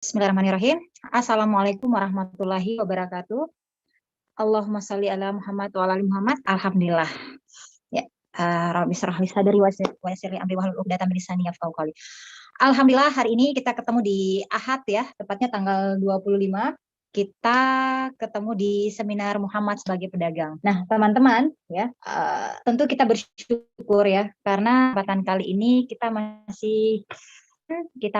Bismillahirrahmanirrahim. Assalamualaikum warahmatullahi wabarakatuh. Allahumma shalli ala Muhammad wa ala ali Muhammad. Alhamdulillah. Ya, Rabbi shrah li sadri wa yassir li amri wahlul 'uqdatam min lisani yafqahu qawli. Alhamdulillah hari ini kita ketemu di Ahad ya, tepatnya tanggal 25. Kita ketemu di seminar Muhammad sebagai pedagang. Nah, teman-teman ya, tentu kita bersyukur ya karena kesempatan kali ini kita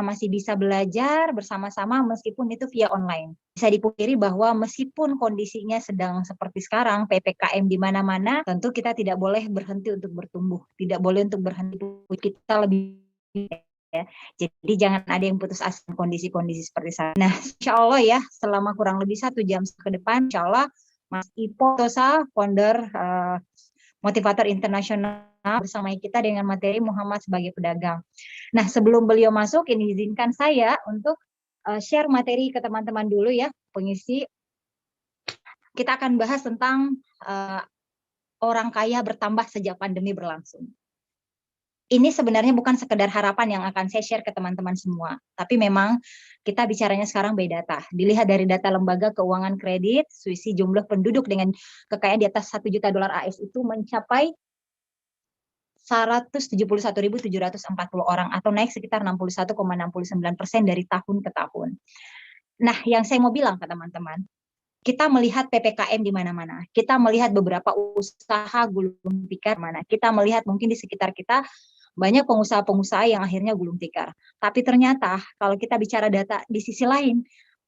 masih bisa belajar bersama-sama meskipun itu via online. Bisa dipungkiri bahwa meskipun kondisinya sedang seperti sekarang, PPKM di mana-mana, tentu kita tidak boleh berhenti untuk bertumbuh, tidak boleh untuk berhenti, kita lebih ya. Jadi jangan ada yang putus asa kondisi-kondisi seperti saat. Nah, insya Allah ya, selama kurang lebih 1 jam ke depan, insya Allah Mas Ipo Tosa, founder motivator internasional bersama kita dengan materi Muhammad sebagai pedagang. Nah, sebelum beliau masuk, ini izinkan saya untuk share materi ke teman-teman dulu ya, pengisi. Kita akan bahas tentang orang kaya bertambah sejak pandemi berlangsung. Ini sebenarnya bukan sekedar harapan yang akan saya share ke teman-teman semua, tapi memang kita bicaranya sekarang by data. Dilihat dari data Lembaga Keuangan Kredit, selisih jumlah penduduk dengan kekayaan di atas $1 juta AS itu mencapai 171.740 orang atau naik sekitar 61,69% dari tahun ke tahun. Nah, yang saya mau bilang ke teman-teman, kita melihat PPKM di mana-mana. Kita melihat beberapa usaha gulung tikar mana. Kita melihat mungkin di sekitar kita banyak pengusaha-pengusaha yang akhirnya gulung tikar. Tapi ternyata kalau kita bicara data di sisi lain,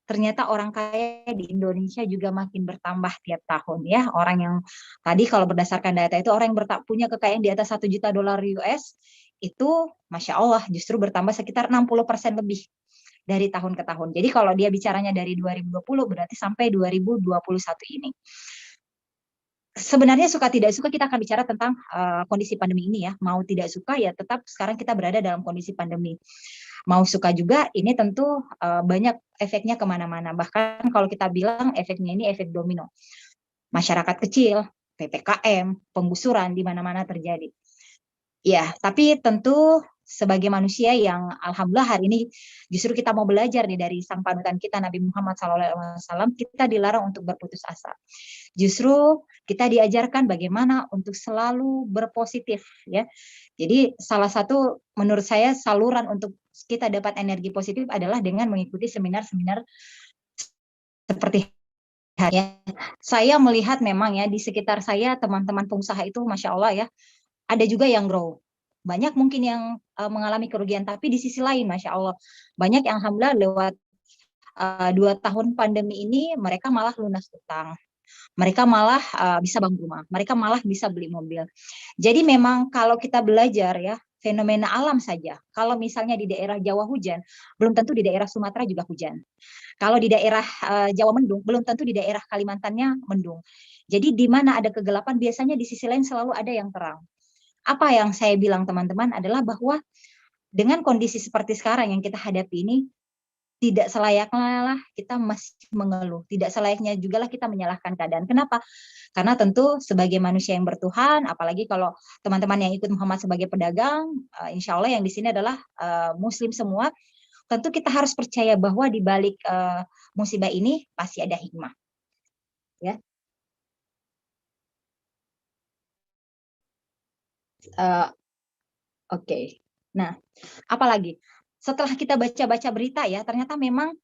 ternyata orang kaya di Indonesia juga makin bertambah tiap tahun ya. Orang yang tadi kalau berdasarkan data itu orang yang punya kekayaan di atas $1 juta US itu Masya Allah justru bertambah sekitar 60% lebih dari tahun ke tahun. Jadi kalau dia bicaranya dari 2020 berarti sampai 2021 ini. Sebenarnya suka tidak suka kita akan bicara tentang kondisi pandemi ini ya. Mau tidak suka ya tetap sekarang kita berada dalam kondisi pandemi. Mau suka juga ini tentu banyak efeknya kemana-mana. Bahkan kalau kita bilang efeknya ini efek domino. Masyarakat kecil, PPKM, penggusuran di mana-mana terjadi. Ya, tapi tentu sebagai manusia yang alhamdulillah hari ini justru kita mau belajar nih dari sang panutan kita Nabi Muhammad SAW, kita dilarang untuk berputus asa. Justru kita diajarkan bagaimana untuk selalu berpositif ya. Jadi salah satu menurut saya saluran untuk kita dapat energi positif adalah dengan mengikuti seminar-seminar seperti ya. Saya melihat memang ya di sekitar saya teman-teman pengusaha itu Masya Allah ya, ada juga yang grow. Banyak mungkin yang mengalami kerugian, tapi di sisi lain Masya Allah banyak yang alhamdulillah lewat 2 tahun pandemi ini mereka malah lunas utang. Mereka malah bisa bangun rumah, mereka malah bisa beli mobil. Jadi memang kalau kita belajar ya, fenomena alam saja. Kalau misalnya di daerah Jawa hujan, belum tentu di daerah Sumatera juga hujan. Kalau di daerah Jawa mendung, belum tentu di daerah Kalimantannya mendung. Jadi di mana ada kegelapan, biasanya di sisi lain selalu ada yang terang. Apa yang saya bilang teman-teman adalah bahwa dengan kondisi seperti sekarang yang kita hadapi ini, tidak selayaknya lah kita masih mengeluh, tidak selayaknya juga lah kita menyalahkan keadaan. Kenapa? Karena tentu sebagai manusia yang bertuhan, apalagi kalau teman-teman yang ikut Muhammad sebagai pedagang, insya Allah yang di sini adalah Muslim semua, tentu kita harus percaya bahwa di balik musibah ini pasti ada hikmah. Ya. Oke. Nah, apalagi setelah kita baca-baca berita ya, ternyata memang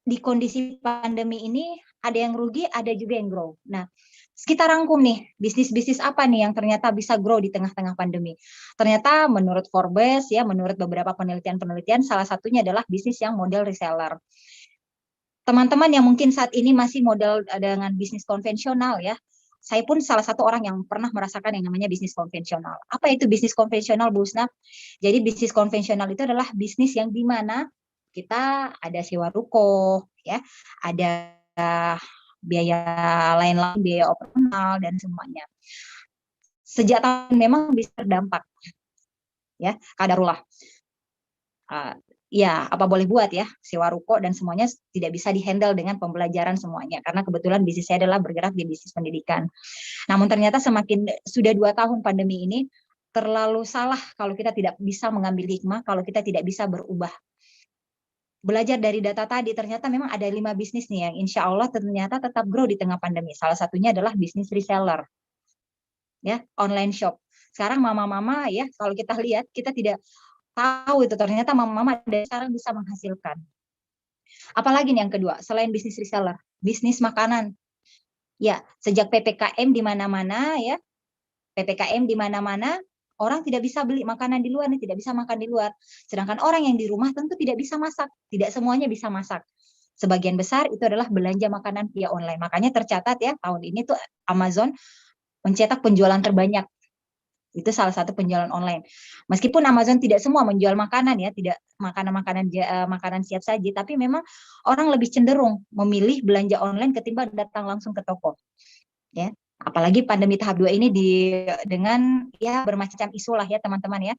di kondisi pandemi ini ada yang rugi, ada juga yang grow. Nah, kita rangkum nih, bisnis-bisnis apa nih yang ternyata bisa grow di tengah-tengah pandemi. Ternyata menurut Forbes ya, menurut beberapa penelitian-penelitian, salah satunya adalah bisnis yang model reseller. Teman-teman yang mungkin saat ini masih modal dengan bisnis konvensional ya, saya pun salah satu orang yang pernah merasakan yang namanya bisnis konvensional. Apa itu bisnis konvensional, Bu Husna? Jadi bisnis konvensional itu adalah bisnis yang di mana kita ada sewa ruko, ya, ada biaya lain-lain, biaya operasional dan semuanya. Sejak tahun memang bisa terdampak, ya, kadarullah. Ya apa boleh buat ya, sewa ruko dan semuanya tidak bisa dihandle dengan pembelajaran semuanya karena kebetulan bisnis saya adalah bergerak di bisnis pendidikan. Namun ternyata semakin sudah 2 tahun pandemi ini terlalu salah kalau kita tidak bisa mengambil hikmah, kalau kita tidak bisa berubah. belajar dari data tadi, ternyata memang ada 5 bisnis nih yang insya Allah ternyata tetap grow di tengah pandemi. Salah satunya adalah bisnis reseller, ya, online shop. Sekarang mama-mama ya, kalau kita lihat, kita tidak tahu itu ternyata mama-mama dari sekarang bisa menghasilkan. Apalagi nih yang kedua, selain bisnis reseller, bisnis makanan. Ya, sejak PPKM di mana-mana ya, PPKM di mana-mana, orang tidak bisa beli makanan di luar nih, tidak bisa makan di luar. Sedangkan orang yang di rumah tentu tidak bisa masak, tidak semuanya bisa masak. Sebagian besar itu adalah belanja makanan via online. Makanya tercatat ya, tahun ini tuh Amazon mencetak penjualan terbanyak. Itu salah satu penjualan online. Meskipun Amazon tidak semua menjual makanan ya, tidak makanan siap saji, tapi memang orang lebih cenderung memilih belanja online ketimbang datang langsung ke toko. Ya. Apalagi pandemi tahap 2 ini dengan ya bermacam isu lah ya teman-teman ya.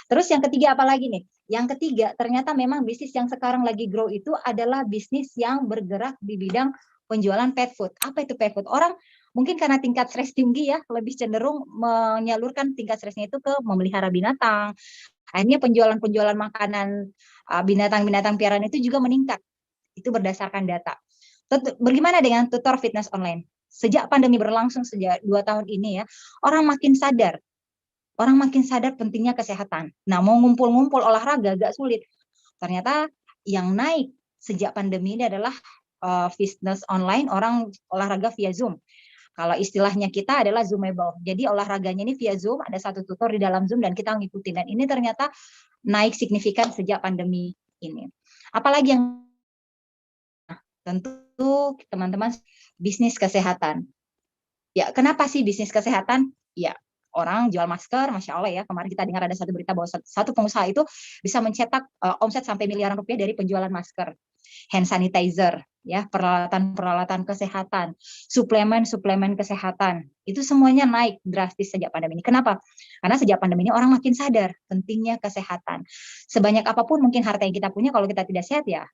Terus yang ketiga apa lagi nih? Yang ketiga ternyata memang bisnis yang sekarang lagi grow itu adalah bisnis yang bergerak di bidang penjualan pet food. Apa itu pet food? Orang mungkin karena tingkat stres tinggi ya, lebih cenderung menyalurkan tingkat stresnya itu ke memelihara binatang. Akhirnya penjualan-penjualan makanan binatang-binatang piaraan itu juga meningkat. Itu berdasarkan data. Bagaimana dengan tutor fitness online? Sejak pandemi berlangsung sejak 2 tahun ini ya, orang makin sadar pentingnya kesehatan. Nah, mau ngumpul-ngumpul olahraga agak sulit. Ternyata yang naik sejak pandemi ini adalah fitness online, orang olahraga via Zoom. Kalau istilahnya kita adalah Zoomable. Jadi olahraganya ini via Zoom, ada satu tutor di dalam Zoom dan kita ngikutin. Dan ini ternyata naik signifikan sejak pandemi ini. Apalagi yang tentu teman-teman bisnis kesehatan. Ya, kenapa sih bisnis kesehatan? Ya, orang jual masker, Masya Allah ya, kemarin kita dengar ada satu berita bahwa satu pengusaha itu bisa mencetak omset sampai miliaran rupiah dari penjualan masker, hand sanitizer, ya, peralatan-peralatan kesehatan, suplemen-suplemen kesehatan, itu semuanya naik drastis sejak pandemi ini. Kenapa? Karena sejak pandemi ini orang makin sadar pentingnya kesehatan. Sebanyak apapun mungkin harta yang kita punya, kalau kita tidak sehat ya,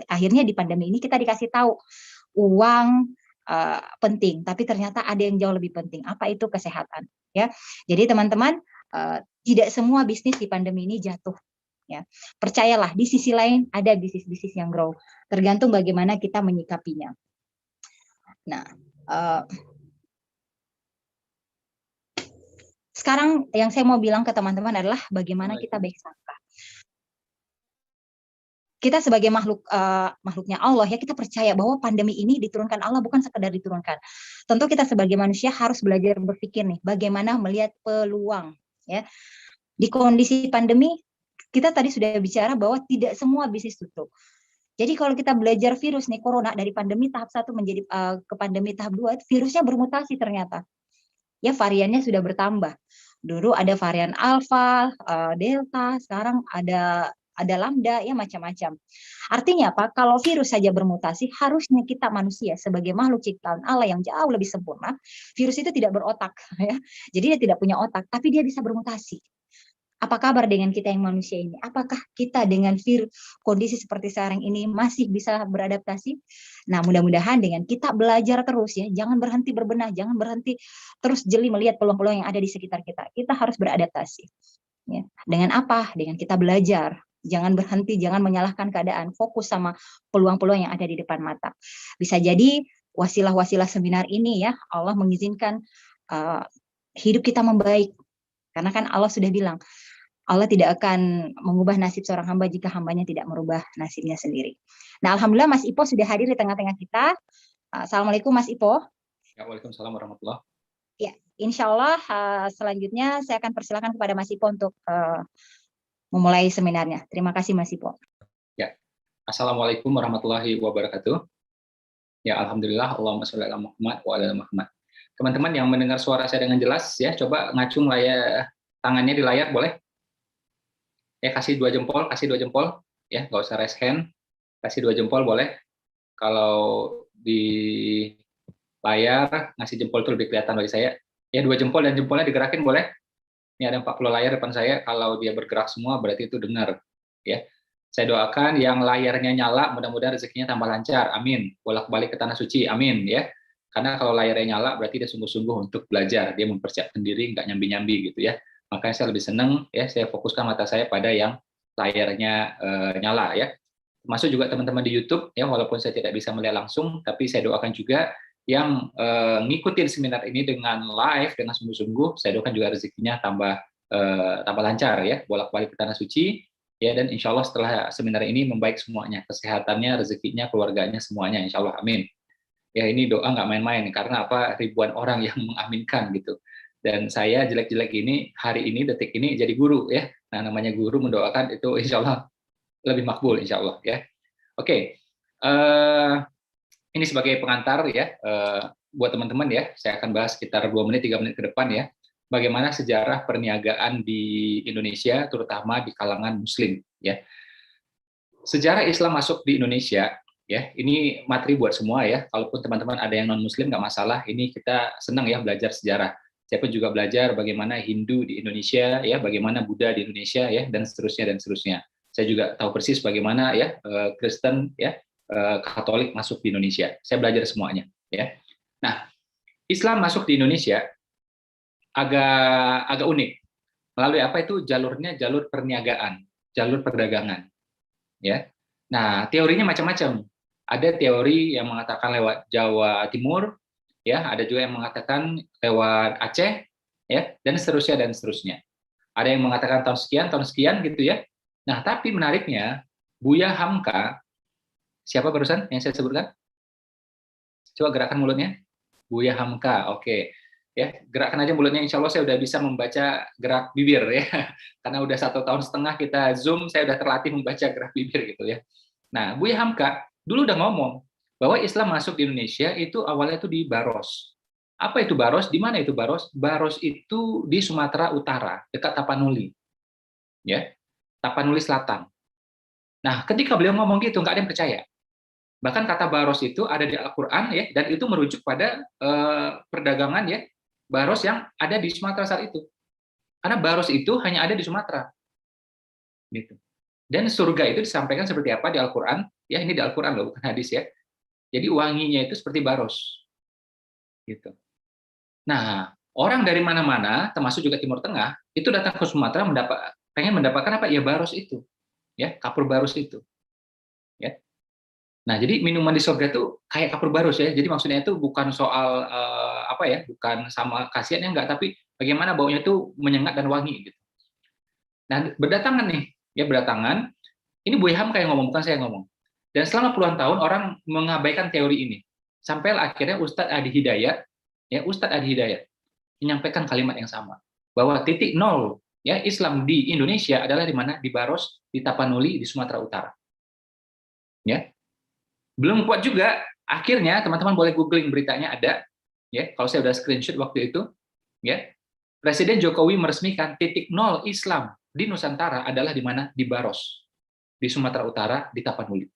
akhirnya di pandemi ini kita dikasih tahu uang penting, tapi ternyata ada yang jauh lebih penting. Apa itu kesehatan? Ya, jadi teman-teman tidak semua bisnis di pandemi ini jatuh. Ya, percayalah di sisi lain ada bisnis-bisnis yang grow. Tergantung bagaimana kita menyikapinya. Nah, sekarang yang saya mau bilang ke teman-teman adalah bagaimana kita baik sangka. Kita sebagai makhluknya Allah ya, kita percaya bahwa pandemi ini diturunkan Allah, bukan sekedar diturunkan. Tentu kita sebagai manusia harus belajar berpikir nih, bagaimana melihat peluang ya. Di kondisi pandemi kita tadi sudah bicara bahwa tidak semua bisnis tutup. Jadi kalau kita belajar virus nih, corona, dari pandemi tahap 1 menjadi ke pandemi tahap 2, virusnya bermutasi ternyata. Ya, variannya sudah bertambah. Dulu ada varian alfa, delta, sekarang ada lambda, ya macam-macam. Artinya apa? Kalau virus saja bermutasi, harusnya kita manusia sebagai makhluk ciptaan Allah yang jauh lebih sempurna, virus itu tidak berotak, ya. Jadi dia tidak punya otak, tapi dia bisa bermutasi. Apa kabar dengan kita yang manusia ini? Apakah kita dengan kondisi seperti sekarang ini masih bisa beradaptasi? Nah, mudah-mudahan dengan kita belajar terus ya, jangan berhenti berbenah, jangan berhenti terus jeli melihat peluang-peluang yang ada di sekitar kita. Kita harus beradaptasi. Ya. Dengan apa? Dengan kita belajar. Jangan berhenti, jangan menyalahkan keadaan. Fokus sama peluang-peluang yang ada di depan mata. Bisa jadi wasilah-wasilah seminar ini ya, Allah mengizinkan hidup kita membaik. Karena kan Allah sudah bilang, Allah tidak akan mengubah nasib seorang hamba jika hambanya tidak merubah nasibnya sendiri. Nah, alhamdulillah Mas Ipo sudah hadir di tengah-tengah kita. Assalamualaikum Mas Ipo. Ya, waalaikumsalam warahmatullahi. Ya, insya Allah selanjutnya saya akan persilakan kepada Mas Ipo untuk memulai seminarnya. Terima kasih Mas Ipo. Ya, assalamualaikum warahmatullahi wabarakatuh. Ya, alhamdulillah, Allahumma sholli ala Muhammad wa ala Muhammad. Teman-teman yang mendengar suara saya dengan jelas ya, coba ngacung tangannya di layar boleh? Ya, kasih 2 jempol, ya, nggak usah raise hand, kasih 2 jempol boleh. Kalau di layar ngasih jempol itu lebih kelihatan bagi saya. Ya, 2 jempol dan jempolnya digerakin boleh. Ini ada 40 layar depan saya, kalau dia bergerak semua berarti itu dengar. Ya, saya doakan yang layarnya nyala, mudah-mudahan rezekinya tambah lancar, amin. Bolak-balik ke tanah suci, amin ya. Karena kalau layarnya nyala berarti dia sungguh-sungguh untuk belajar, dia mempersiapkan diri, nggak nyambi-nyambi gitu ya. Makanya saya lebih senang ya, saya fokuskan mata saya pada yang layarnya nyala ya. termasuk juga teman-teman di YouTube ya, walaupun saya tidak bisa melihat langsung, tapi saya doakan juga yang ngikutin seminar ini dengan live dengan sungguh-sungguh, saya doakan juga rezekinya tambah lancar ya, bolak-balik ke tanah suci ya, dan insya Allah setelah seminar ini membaik semuanya, kesehatannya, rezekinya, keluarganya, semuanya, insya Allah, amin. Ya ini doa nggak main-main, karena apa, ribuan orang yang mengaminkan gitu. Dan saya jelek-jelek ini, hari ini, detik ini jadi guru ya. Nah namanya guru mendoakan itu insya Allah lebih makbul insya Allah ya. Oke, ini sebagai pengantar ya, buat teman-teman ya, saya akan bahas sekitar 2 menit, 3 menit ke depan ya, bagaimana sejarah perniagaan di Indonesia, terutama di kalangan Muslim ya. Sejarah Islam masuk di Indonesia ya, ini materi buat semua ya. Kalaupun teman-teman ada yang non Muslim nggak masalah. Ini kita senang ya belajar sejarah. Saya pun juga belajar bagaimana Hindu di Indonesia ya, bagaimana Buddha di Indonesia ya, dan seterusnya dan seterusnya. Saya juga tahu persis bagaimana ya Kristen ya, Katolik masuk di Indonesia. Saya belajar semuanya ya. Nah, Islam masuk di Indonesia agak unik. Melalui apa itu? Jalurnya jalur perniagaan, jalur perdagangan. Ya. Nah, teorinya macam-macam. Ada teori yang mengatakan lewat Jawa Timur, ya, ada juga yang mengatakan lewat Aceh, ya, dan seterusnya dan seterusnya. Ada yang mengatakan tahun sekian gitu ya. Nah, tapi menariknya Buya Hamka, siapa barusan yang saya sebutkan? Coba gerakan mulutnya. Buya Hamka, oke. Ya, gerakan aja mulutnya, insya Allah saya udah bisa membaca gerak bibir ya, karena udah 1,5 tahun kita Zoom, saya udah terlatih membaca gerak bibir gitu ya. Nah, Buya Hamka dulu udah ngomong bahwa Islam masuk di Indonesia itu awalnya itu di Baros. Apa itu Baros? Di mana itu Baros? Baros itu di Sumatera Utara, dekat Tapanuli, ya, Tapanuli Selatan. Nah, ketika beliau ngomong gitu, nggak ada yang percaya. Bahkan kata Baros itu ada di Al-Quran ya, dan itu merujuk pada perdagangan ya, Baros yang ada di Sumatera saat itu. Karena Baros itu hanya ada di Sumatera. Gitu. Dan surga itu disampaikan seperti apa di Al-Quran? Ya, ini di Al-Quran loh, bukan hadis ya. Jadi wanginya itu seperti Baros. Gitu. Nah, orang dari mana-mana, termasuk juga Timur Tengah, itu datang ke Sumatera pengen mendapatkan apa? Ya Baros itu. Ya, kapur Baros itu. Ya. Nah, jadi minuman di surga itu kayak kapur Baros ya. Jadi maksudnya itu bukan soal apa ya, bukan sama khasiatnya enggak, tapi bagaimana baunya itu menyengat dan wangi gitu. Nah, berdatangan nih, ya berdatangan. Ini Buya Hamka yang ngomong, bukan saya yang ngomong. Dan selama puluhan tahun orang mengabaikan teori ini. Sampai akhirnya Ustadz Adi Hidayat, ya Ustadz Adi Hidayat menyampaikan kalimat yang sama, bahwa titik nol ya Islam di Indonesia adalah di mana? Di Baros, di Tapanuli, di Sumatera Utara. Ya. Belum kuat juga, akhirnya teman-teman boleh googling beritanya ada, ya. Kalau saya udah screenshot waktu itu, ya. Presiden Jokowi meresmikan titik nol Islam di Nusantara adalah di mana? Di Baros, di Sumatera Utara, di Tapanuli.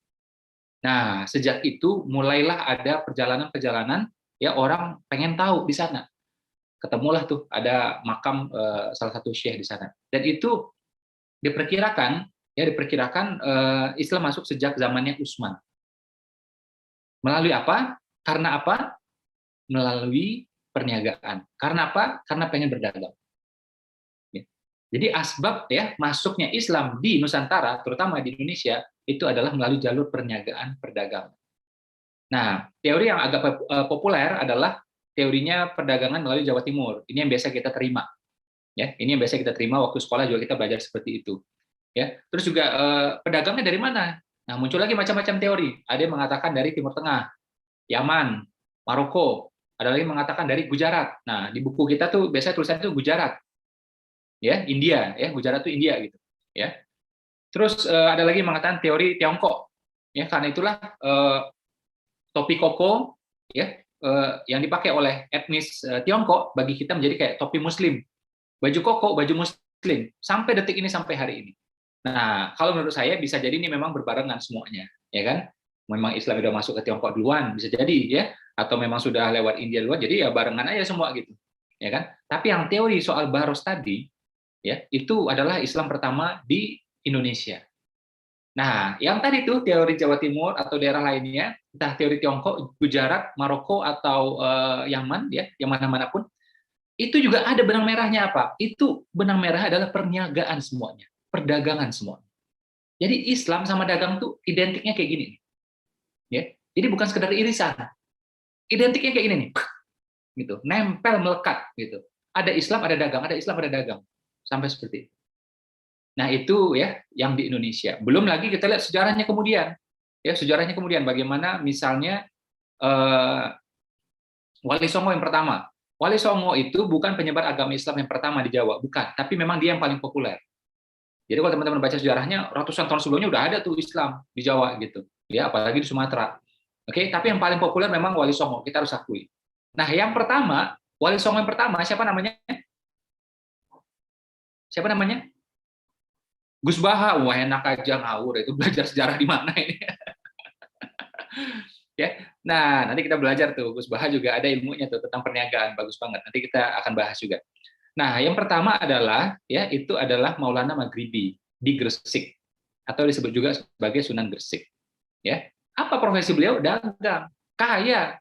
Nah, sejak itu mulailah ada perjalanan-perjalanan ya orang pengen tahu di sana. Ketemulah tuh ada makam salah satu syekh di sana. Dan itu diperkirakan Islam masuk sejak zamannya Utsman. Melalui apa? Karena apa? Melalui perniagaan. Karena apa? Karena pengen berdagang. Jadi asbab ya masuknya Islam di Nusantara, terutama di Indonesia, itu adalah melalui jalur perniagaan perdagangan. Nah, teori yang agak populer adalah teorinya perdagangan melalui Jawa Timur. Ini yang biasa kita terima. Ya, ini yang biasa kita terima waktu sekolah juga kita belajar seperti itu. Ya, terus juga pedagangnya dari mana? Nah, muncul lagi macam-macam teori. Ada yang mengatakan dari Timur Tengah, Yaman, Maroko. Ada lagi mengatakan dari Gujarat. Nah, di buku kita tuh biasanya tulisannya itu Gujarat. Ya, India, ya, Gujarat itu India gitu. Ya. Terus ada lagi mengatakan teori Tiongkok. Ya, karena itulah topi koko ya yang dipakai oleh etnis Tiongkok bagi kita menjadi kayak topi Muslim. Baju koko, baju Muslim sampai detik ini, sampai hari ini. Nah, kalau menurut saya bisa jadi ini memang berbarengan semuanya, ya kan? Memang Islam sudah masuk ke Tiongkok duluan, bisa jadi ya, atau memang sudah lewat India duluan, jadi ya barengan aja semua gitu, ya kan? Tapi yang teori soal Baros tadi, ya itu adalah Islam pertama di Indonesia. Nah, yang tadi tuh teori Jawa Timur atau daerah lainnya, entah teori Tiongkok, Gujarat, Maroko atau Yaman, ya, yang mana-mana pun, itu juga ada benang merahnya apa? Itu benang merah adalah perniagaan semuanya, perdagangan semua. Jadi Islam sama dagang tuh identiknya kayak gini. Ya. Jadi bukan sekedar irisan. Identiknya kayak gini nih. Gitu. Nempel melekat gitu. Ada Islam, ada dagang, ada Islam, ada dagang. Sampai seperti itu. Nah, itu ya yang di Indonesia. Belum lagi kita lihat sejarahnya kemudian. Ya, sejarahnya kemudian bagaimana misalnya Wali Songo yang pertama. Wali Songo itu bukan penyebar agama Islam yang pertama di Jawa, bukan, tapi memang dia yang paling populer. Jadi kalau teman-teman baca sejarahnya, ratusan tahun sebelumnya udah ada tuh Islam di Jawa gitu. Ya, apalagi di Sumatera. Oke, tapi yang paling populer memang Wali Songo, kita harus akui. Nah, yang pertama, Wali Songo yang pertama siapa namanya? Siapa namanya? Gus Baha. Wah, enak aja ngawur, itu belajar sejarah di mana ini? Ya. Nah, nanti kita belajar tuh, Gus Baha juga ada ilmunya tuh tentang perniagaan, bagus banget. Nanti kita akan bahas juga. Nah, yang pertama adalah ya itu adalah Maulana Maghribi di Gresik atau disebut juga sebagai Sunan Gresik. Ya. Apa profesi beliau? Dagang, kaya.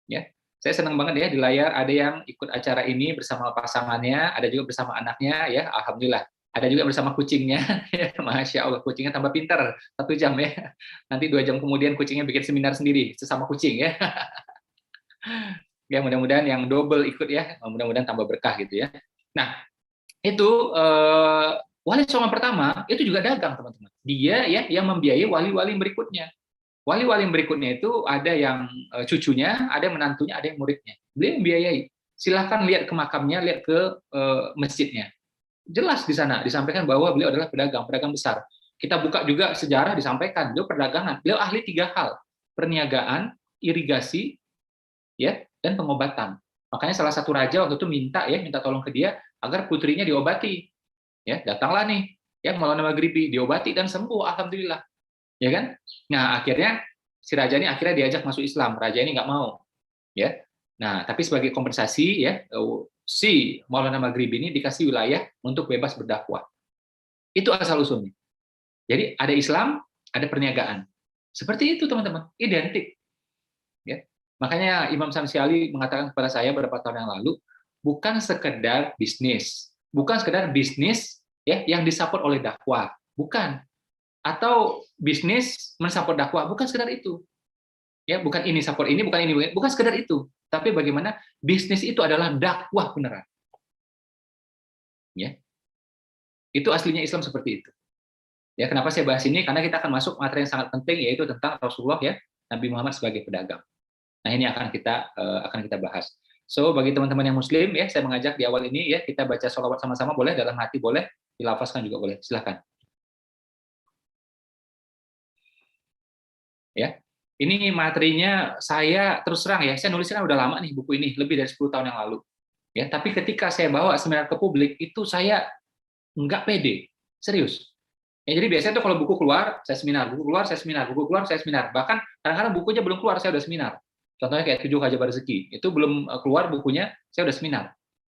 Ya. Saya senang banget ya di layar ada yang ikut acara ini bersama pasangannya, ada juga bersama anaknya ya, alhamdulillah. Ada juga bersama kucingnya, masya Allah kucingnya tambah pintar 1 jam ya. Nanti 2 jam kemudian kucingnya bikin seminar sendiri sesama kucing ya. Ya mudah-mudahan yang double ikut ya, mudah-mudahan tambah berkah gitu ya. Nah itu wali songo pertama itu juga dagang teman-teman. Dia ya yang membiayai wali-wali berikutnya. Wali-wali berikutnya itu ada yang cucunya, ada yang menantunya, ada yang muridnya. Beliau membiayai. Silahkan lihat ke makamnya, lihat ke masjidnya. Jelas di sana disampaikan bahwa beliau adalah pedagang, pedagang besar. Kita buka juga sejarah disampaikan, beliau perdagangan. Beliau ahli 3 hal, perniagaan, irigasi, ya, dan pengobatan. Makanya salah satu raja waktu itu minta tolong ke dia agar putrinya diobati. Ya, datanglah nih, ya Maulana Maghribi diobati dan sembuh, alhamdulillah. Ya kan? Nah, akhirnya si raja ini akhirnya diajak masuk Islam. Raja ini nggak mau, ya. Nah, tapi sebagai kompensasi ya si Maulana Maghribi ini dikasih wilayah untuk bebas berdakwah. Itu asal usulnya. Jadi ada Islam, ada perniagaan. Seperti itu teman-teman, identik. Ya. Makanya Imam Samsiali mengatakan kepada saya beberapa tahun yang lalu, bukan sekedar bisnis, bukan sekedar bisnis ya yang disupport oleh dakwah, bukan. Atau bisnis mensupport dakwah, bukan sekedar itu. Ya, bukan ini support ini, bukan sekedar itu. Tapi bagaimana bisnis itu adalah dakwah beneran. Ya. Itu aslinya Islam seperti itu. Ya, kenapa saya bahas ini? Karena kita akan masuk materi yang sangat penting yaitu tentang Rasulullah ya, Nabi Muhammad sebagai pedagang. Nah, ini akan kita bahas. So, bagi teman-teman yang muslim ya, saya mengajak di awal ini ya, kita baca sholawat sama-sama boleh, dalam hati boleh, dilafazkan juga boleh. Silakan. Ya. Ini materinya saya terus terang ya, saya nulisnya kan udah lama nih buku ini, lebih dari 10 tahun yang lalu. Ya, tapi ketika saya bawa seminar ke publik itu saya nggak pede, serius. Ya, jadi biasanya tuh kalau buku keluar, saya seminar, buku keluar, saya seminar, buku keluar, saya seminar. Bahkan kadang-kadang bukunya belum keluar, saya udah seminar. Contohnya kayak 7 Hajab Rezeki, itu belum keluar bukunya, saya udah seminar.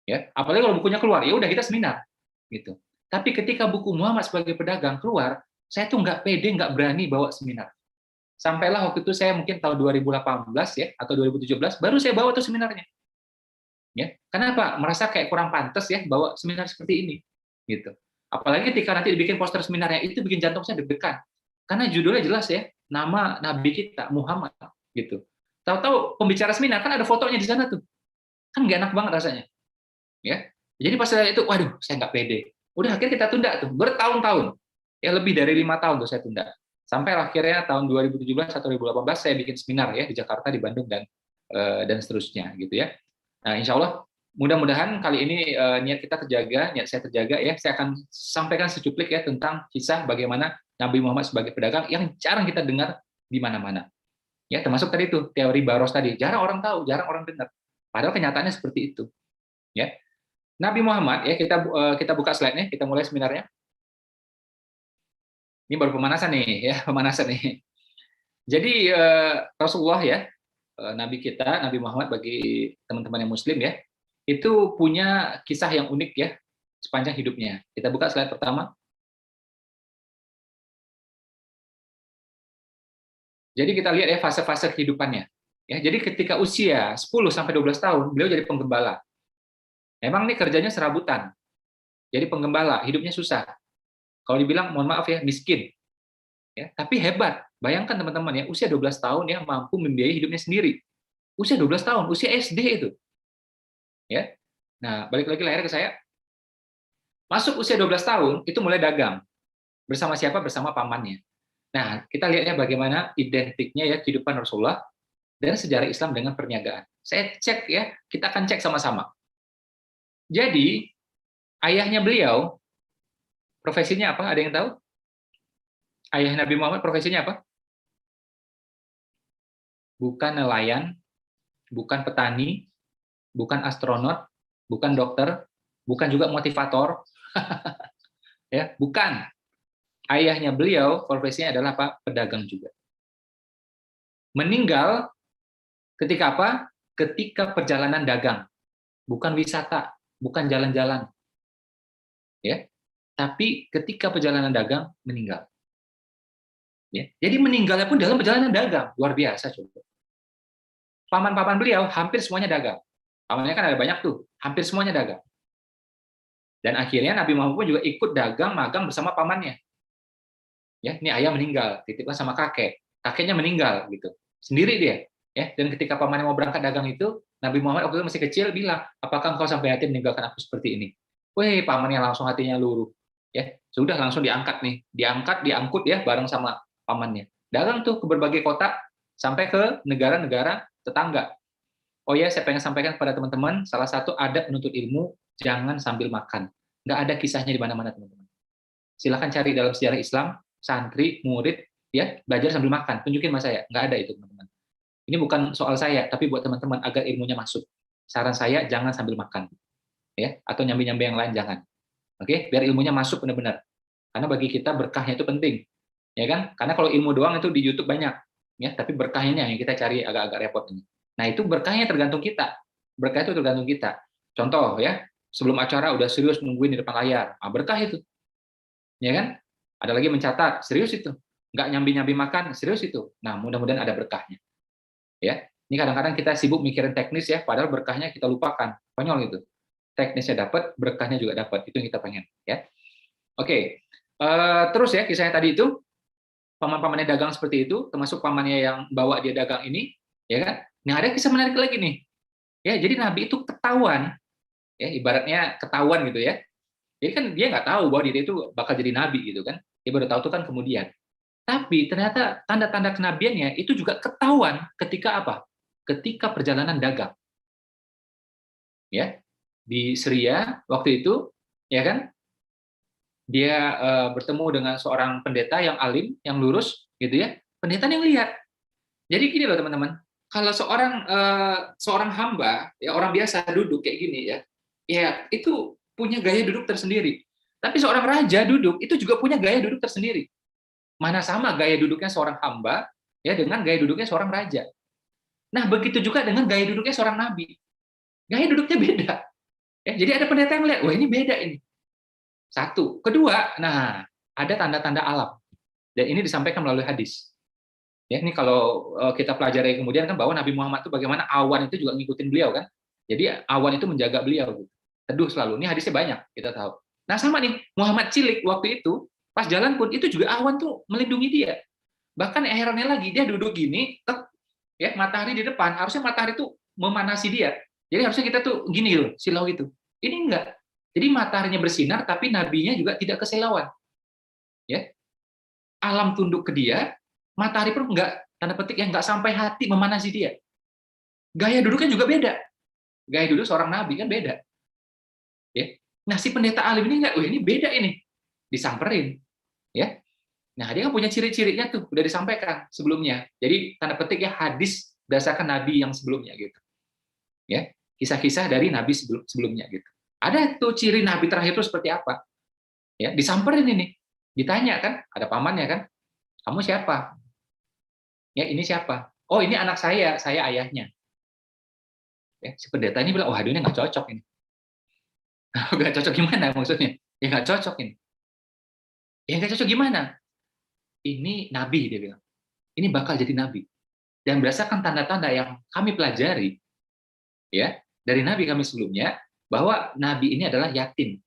Ya, apalagi kalau bukunya keluar, ya udah kita seminar, gitu. Tapi ketika buku Muhammad sebagai pedagang keluar, saya tuh nggak pede, nggak berani bawa seminar. Sampailah waktu itu saya mungkin tahun 2018 ya atau 2017 baru saya bawa tuh seminarnya. Ya, kenapa? Merasa kayak kurang pantas ya bawa seminar seperti ini, gitu. Apalagi ketika nanti dibikin poster seminarnya itu bikin jantung saya deg-degan. Karena judulnya jelas ya, nama Nabi kita Muhammad, gitu. Tahu-tahu pembicara seminar kan ada fotonya di sana tuh, kan nggak enak banget rasanya, ya. Jadi pas saya itu, waduh, saya nggak pede. Udah akhirnya kita tunda tuh bertahun-tahun, ya lebih dari 5 tahun tuh saya tunda. Sampai akhirnya tahun 2017 atau 2018 saya bikin seminar ya di Jakarta, di Bandung dan seterusnya gitu ya. Nah, insya Allah mudah-mudahan kali ini niat kita terjaga, niat saya terjaga ya. Saya akan sampaikan secuplik ya tentang kisah bagaimana Nabi Muhammad sebagai pedagang yang jarang kita dengar di mana-mana. Ya, termasuk tadi itu teori Baros tadi, jarang orang tahu, jarang orang dengar. Padahal kenyataannya seperti itu. Ya. Nabi Muhammad ya kita buka slide-nya, kita mulai seminarnya. Ini baru pemanasan nih, ya pemanasan nih. Jadi Rasulullah ya, Nabi kita, Nabi Muhammad bagi teman-teman yang Muslim ya, itu punya kisah yang unik ya sepanjang hidupnya. Kita buka slide pertama. Jadi kita lihat ya fase-fase kehidupannya. Ya, jadi ketika usia 10 sampai 12 tahun, beliau jadi penggembala. Memang ini kerjanya serabutan. Jadi penggembala, hidupnya susah. Kalau dibilang, mohon maaf ya, miskin. Ya, tapi hebat. Bayangkan teman-teman ya, usia 12 tahun ya mampu membiayai hidupnya sendiri. Usia 12 tahun, usia SD itu. Ya. Nah, balik lagi lahir ke saya. Masuk usia 12 tahun, itu mulai dagang. Bersama siapa? Bersama pamannya. Nah, kita lihatnya bagaimana identiknya ya kehidupan Rasulullah dan sejarah Islam dengan perniagaan. Saya cek ya, kita akan cek sama-sama. Jadi, ayahnya beliau, profesinya apa? Ada yang tahu? Ayah Nabi Muhammad profesinya apa? Bukan nelayan, bukan petani, bukan astronot, bukan dokter, bukan juga motivator. Ya, bukan. Ayahnya beliau profesinya adalah apa? Pedagang juga. Meninggal ketika apa? Ketika perjalanan dagang. Bukan wisata, bukan jalan-jalan. Ya. Tapi ketika perjalanan dagang meninggal. Ya. Jadi meninggalnya pun dalam perjalanan dagang, luar biasa coba. Paman-paman beliau hampir semuanya dagang. Pamannya kan ada banyak tuh, hampir semuanya dagang. Dan akhirnya Nabi Muhammad pun juga ikut dagang, magang bersama pamannya. Ya, ini ayah meninggal, titiplah sama kakek. Kakeknya meninggal gitu. Sendiri dia. Ya, dan ketika pamannya mau berangkat dagang itu, Nabi Muhammad waktu itu masih kecil bilang, "Apakah engkau sampai hati meninggalkan aku seperti ini?" Wih, pamannya langsung hatinya luruh. Ya, sudah langsung diangkat nih, diangkut ya bareng sama pamannya. Dagang tuh ke berbagai kota sampai ke negara-negara tetangga. Oh ya, saya pengen sampaikan kepada teman-teman, salah satu adab menuntut ilmu, jangan sambil makan. Nggak ada kisahnya di mana-mana, teman-teman. Silahkan cari dalam sejarah Islam, santri, murid, ya belajar sambil makan. Tunjukin sama saya. Nggak ada itu, teman-teman. Ini bukan soal saya, tapi buat teman-teman agar ilmunya masuk. Saran saya, jangan sambil makan. Ya, atau nyambi-nyambi yang lain, jangan. Oke, biar ilmunya masuk benar-benar. Karena bagi kita berkahnya itu penting. Ya kan? Karena kalau ilmu doang itu di YouTube banyak. Ya, tapi berkahnya yang kita cari agak-agak repot ini. Nah, itu berkahnya tergantung kita. Berkah itu tergantung kita. Contoh ya, sebelum acara udah serius nungguin di depan layar. Ah, berkah itu. Ya kan? Ada lagi mencatat, serius itu. Nggak nyambi-nyambi makan, serius itu. Nah, mudah-mudahan ada berkahnya. Ya. Ini kadang-kadang kita sibuk mikirin teknis ya, padahal berkahnya kita lupakan. Konyol itu. Teknisnya dapat, berkahnya juga dapat. Itu yang kita pengen, ya. Oke. Terus ya, kisahnya tadi itu paman-pamannya dagang seperti itu, termasuk pamannya yang bawa dia dagang ini, ya kan? Nah, ada kisah menarik lagi nih. Ya, jadi Nabi itu ketahuan, ya ibaratnya ketahuan gitu ya. Jadi kan dia nggak tahu bahwa dia itu bakal jadi nabi gitu kan. Dia baru tahu itu kan kemudian. Tapi ternyata tanda-tanda kenabiannya itu juga ketahuan ketika apa? Ketika perjalanan dagang. Ya, di Syria waktu itu, ya kan? Dia bertemu dengan seorang pendeta yang alim, yang lurus, gitu ya. Pendeta yang lihat. Jadi gini loh teman-teman, kalau seorang hamba, ya orang biasa duduk kayak gini ya, ya itu punya gaya duduk tersendiri. Tapi seorang raja duduk itu juga punya gaya duduk tersendiri. Mana sama gaya duduknya seorang hamba ya dengan gaya duduknya seorang raja. Nah begitu juga dengan gaya duduknya seorang nabi. Gaya duduknya beda. Ya, jadi ada pendeta yang melihat, wah ini beda ini. Satu, kedua, nah ada tanda-tanda alam dan ini disampaikan melalui hadis. Ya, ini kalau kita pelajari kemudian kan bahwa Nabi Muhammad itu bagaimana awan itu juga ngikutin beliau kan. Jadi awan itu menjaga beliau. Teduh selalu. Ini hadisnya banyak kita tahu. Nah sama nih Muhammad cilik waktu itu pas jalan pun itu juga awan tuh melindungi dia. Bahkan herannya lagi dia duduk gini, ya matahari di depan, harusnya matahari itu memanasi dia. Jadi harusnya kita tuh gini loh, silau itu. Ini enggak. Jadi mataharinya bersinar tapi nabinya juga tidak kesilauan. Ya. Alam tunduk ke dia, matahari pun enggak, tanda petik yang enggak sampai hati memanasi dia. Gaya duduknya juga beda. Gaya duduk seorang nabi kan beda. Ya. Nah, si pendeta alim ini enggak, ini beda ini. Disamperin. Ya. Nah, dia kan punya ciri-cirinya tuh, udah disampaikan sebelumnya. Jadi tanda petik ya hadis berdasarkan nabi yang sebelumnya gitu. Ya. Kisah-kisah dari nabi sebelumnya gitu. Ada tuh ciri nabi terakhir itu seperti apa? Ya, disamperin ini. Ditanya kan, ada pamannya kan? Kamu siapa? Ya, ini siapa? Oh, ini anak saya ayahnya. Ya, si pendeta ini bilang, wah ini nggak cocok ini. Nggak cocok gimana maksudnya? Ya nggak cocok ini. Ya nggak cocok gimana? Ini nabi, dia bilang. Ini bakal jadi nabi. Dan berdasarkan tanda-tanda yang kami pelajari, ya dari nabi kami sebelumnya, bahwa nabi ini adalah yatim.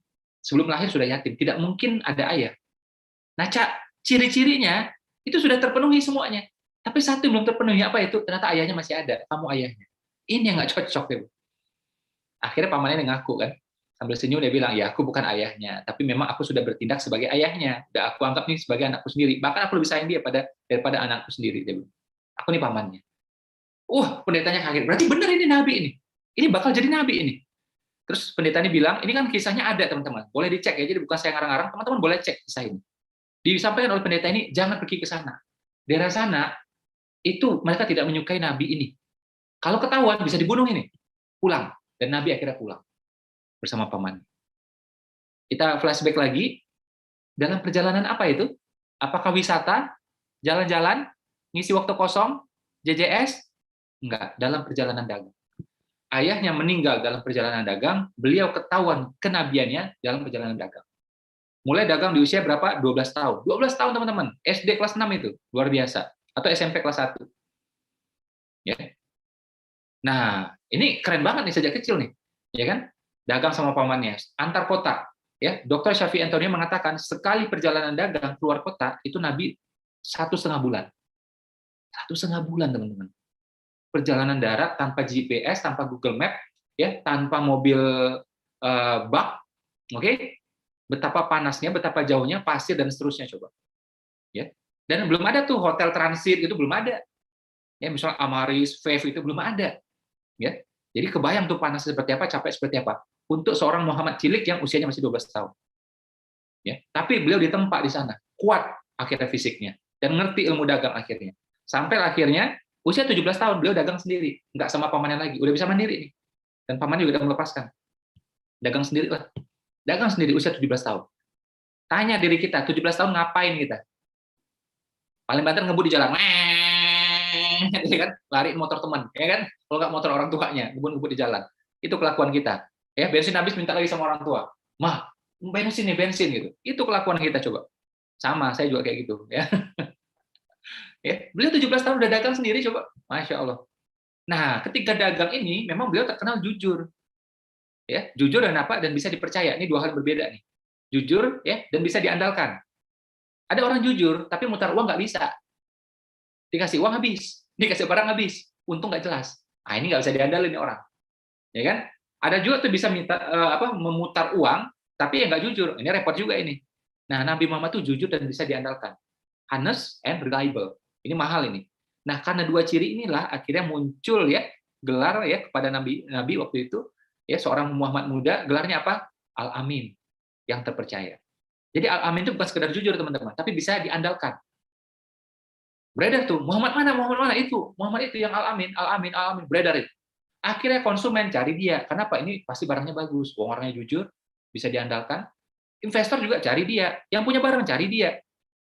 Sebelum lahir sudah yatim. Tidak mungkin ada ayah. Nah, ciri-cirinya itu sudah terpenuhi semuanya. Tapi satu yang belum terpenuhi, apa itu? Ternyata ayahnya masih ada, kamu ayahnya. Ini yang nggak cocok ya. Akhirnya pamannya ngaku kan, sambil senyum dia bilang, ya aku bukan ayahnya, tapi memang aku sudah bertindak sebagai ayahnya. Dan aku anggap nih sebagai anakku sendiri. Bahkan aku lebih sayang dia daripada anakku sendiri. Dia bilang, aku nih pamannya. Pendetanya kaget. Berarti benar ini nabi ini. Ini bakal jadi nabi ini. Terus pendetanya bilang, ini kan kisahnya ada teman-teman. Boleh dicek ya, jadi bukan saya ngarang-ngarang, teman-teman boleh cek kisah ini. Disampaikan oleh pendeta ini, jangan pergi ke sana. Daerah sana, itu mereka tidak menyukai nabi ini. Kalau ketahuan, bisa dibunuh ini. Pulang. Dan nabi akhirnya pulang. Bersama paman. Kita flashback lagi, dalam perjalanan apa itu? Apakah wisata, jalan-jalan, ngisi waktu kosong, JJS? Enggak, dalam perjalanan dagang. Ayahnya meninggal dalam perjalanan dagang, beliau ketahuan kenabiannya dalam perjalanan dagang. Mulai dagang di usia berapa? 12 tahun. 12 tahun teman-teman, SD kelas 6 itu, luar biasa. Atau SMP kelas 1. Ya. Nah, ini keren banget nih sejak kecil nih. Ya kan? Dagang sama pamannya, antar kota. Ya, Dr. Syafi'i Antonio mengatakan sekali perjalanan dagang keluar kota itu Nabi 1,5 bulan. 1,5 bulan teman-teman. Perjalanan darat tanpa GPS, tanpa Google Map, ya, tanpa mobil bak, oke? Betapa panasnya, betapa jauhnya, pasir dan seterusnya coba. Ya. Dan belum ada tuh hotel transit itu belum ada. Ya, misalnya Amaris, Fave itu belum ada. Ya. Jadi kebayang tuh panas seperti apa, capek seperti apa. Untuk seorang Muhammad cilik yang usianya masih 12 tahun. Ya. Tapi beliau ditempa di sana, kuat akhirnya fisiknya dan ngerti ilmu dagang akhirnya. Sampai akhirnya usia 17 tahun beliau dagang sendiri, nggak sama pamannya lagi, udah bisa mandiri nih. Dan pamannya juga udah melepaskan. Dagang sendiri lah. Dagang sendiri usia 17 tahun. Tanya diri kita, 17 tahun ngapain kita? Paling banter ngebut di jalan. Ya kan? Lari motor teman, ya kan? Kalau nggak motor orang tuanya, ngebut-ngebut di jalan. Itu kelakuan kita. Ya, bensin habis minta lagi sama orang tua. Mah, bensin nih, bensin gitu. Itu kelakuan kita coba. Sama, saya juga kayak gitu, ya. Ya, beliau 17 tahun udah dagang sendiri coba. Masya Allah. Nah, ketika dagang ini memang beliau terkenal jujur. Ya, jujur dan apa dan bisa dipercaya. Ini dua hal berbeda nih. Jujur ya dan bisa diandalkan. Ada orang jujur tapi mutar uang nggak bisa. Dikasih uang habis, dikasih barang habis, untung nggak jelas. Ah, ini nggak bisa diandalin nih orang. Ya kan? Ada juga tuh bisa minta memutar uang tapi yang nggak jujur. Ini repot juga ini. Nah, Nabi Muhammad tuh jujur dan bisa diandalkan. Honest and reliable. Ini mahal ini. Nah, karena dua ciri inilah akhirnya muncul ya gelar ya kepada Nabi waktu itu ya seorang Muhammad muda, gelarnya apa? Al-Amin, yang terpercaya. Jadi Al-Amin itu bukan sekedar jujur teman-teman, tapi bisa diandalkan. Beredar tuh, Muhammad mana itu, Muhammad itu yang Al-Amin, Al-Amin, Al-Amin, beredar itu. Akhirnya konsumen cari dia, kenapa? Ini pasti barangnya bagus, orangnya jujur, bisa diandalkan. Investor juga cari dia, yang punya barang cari dia,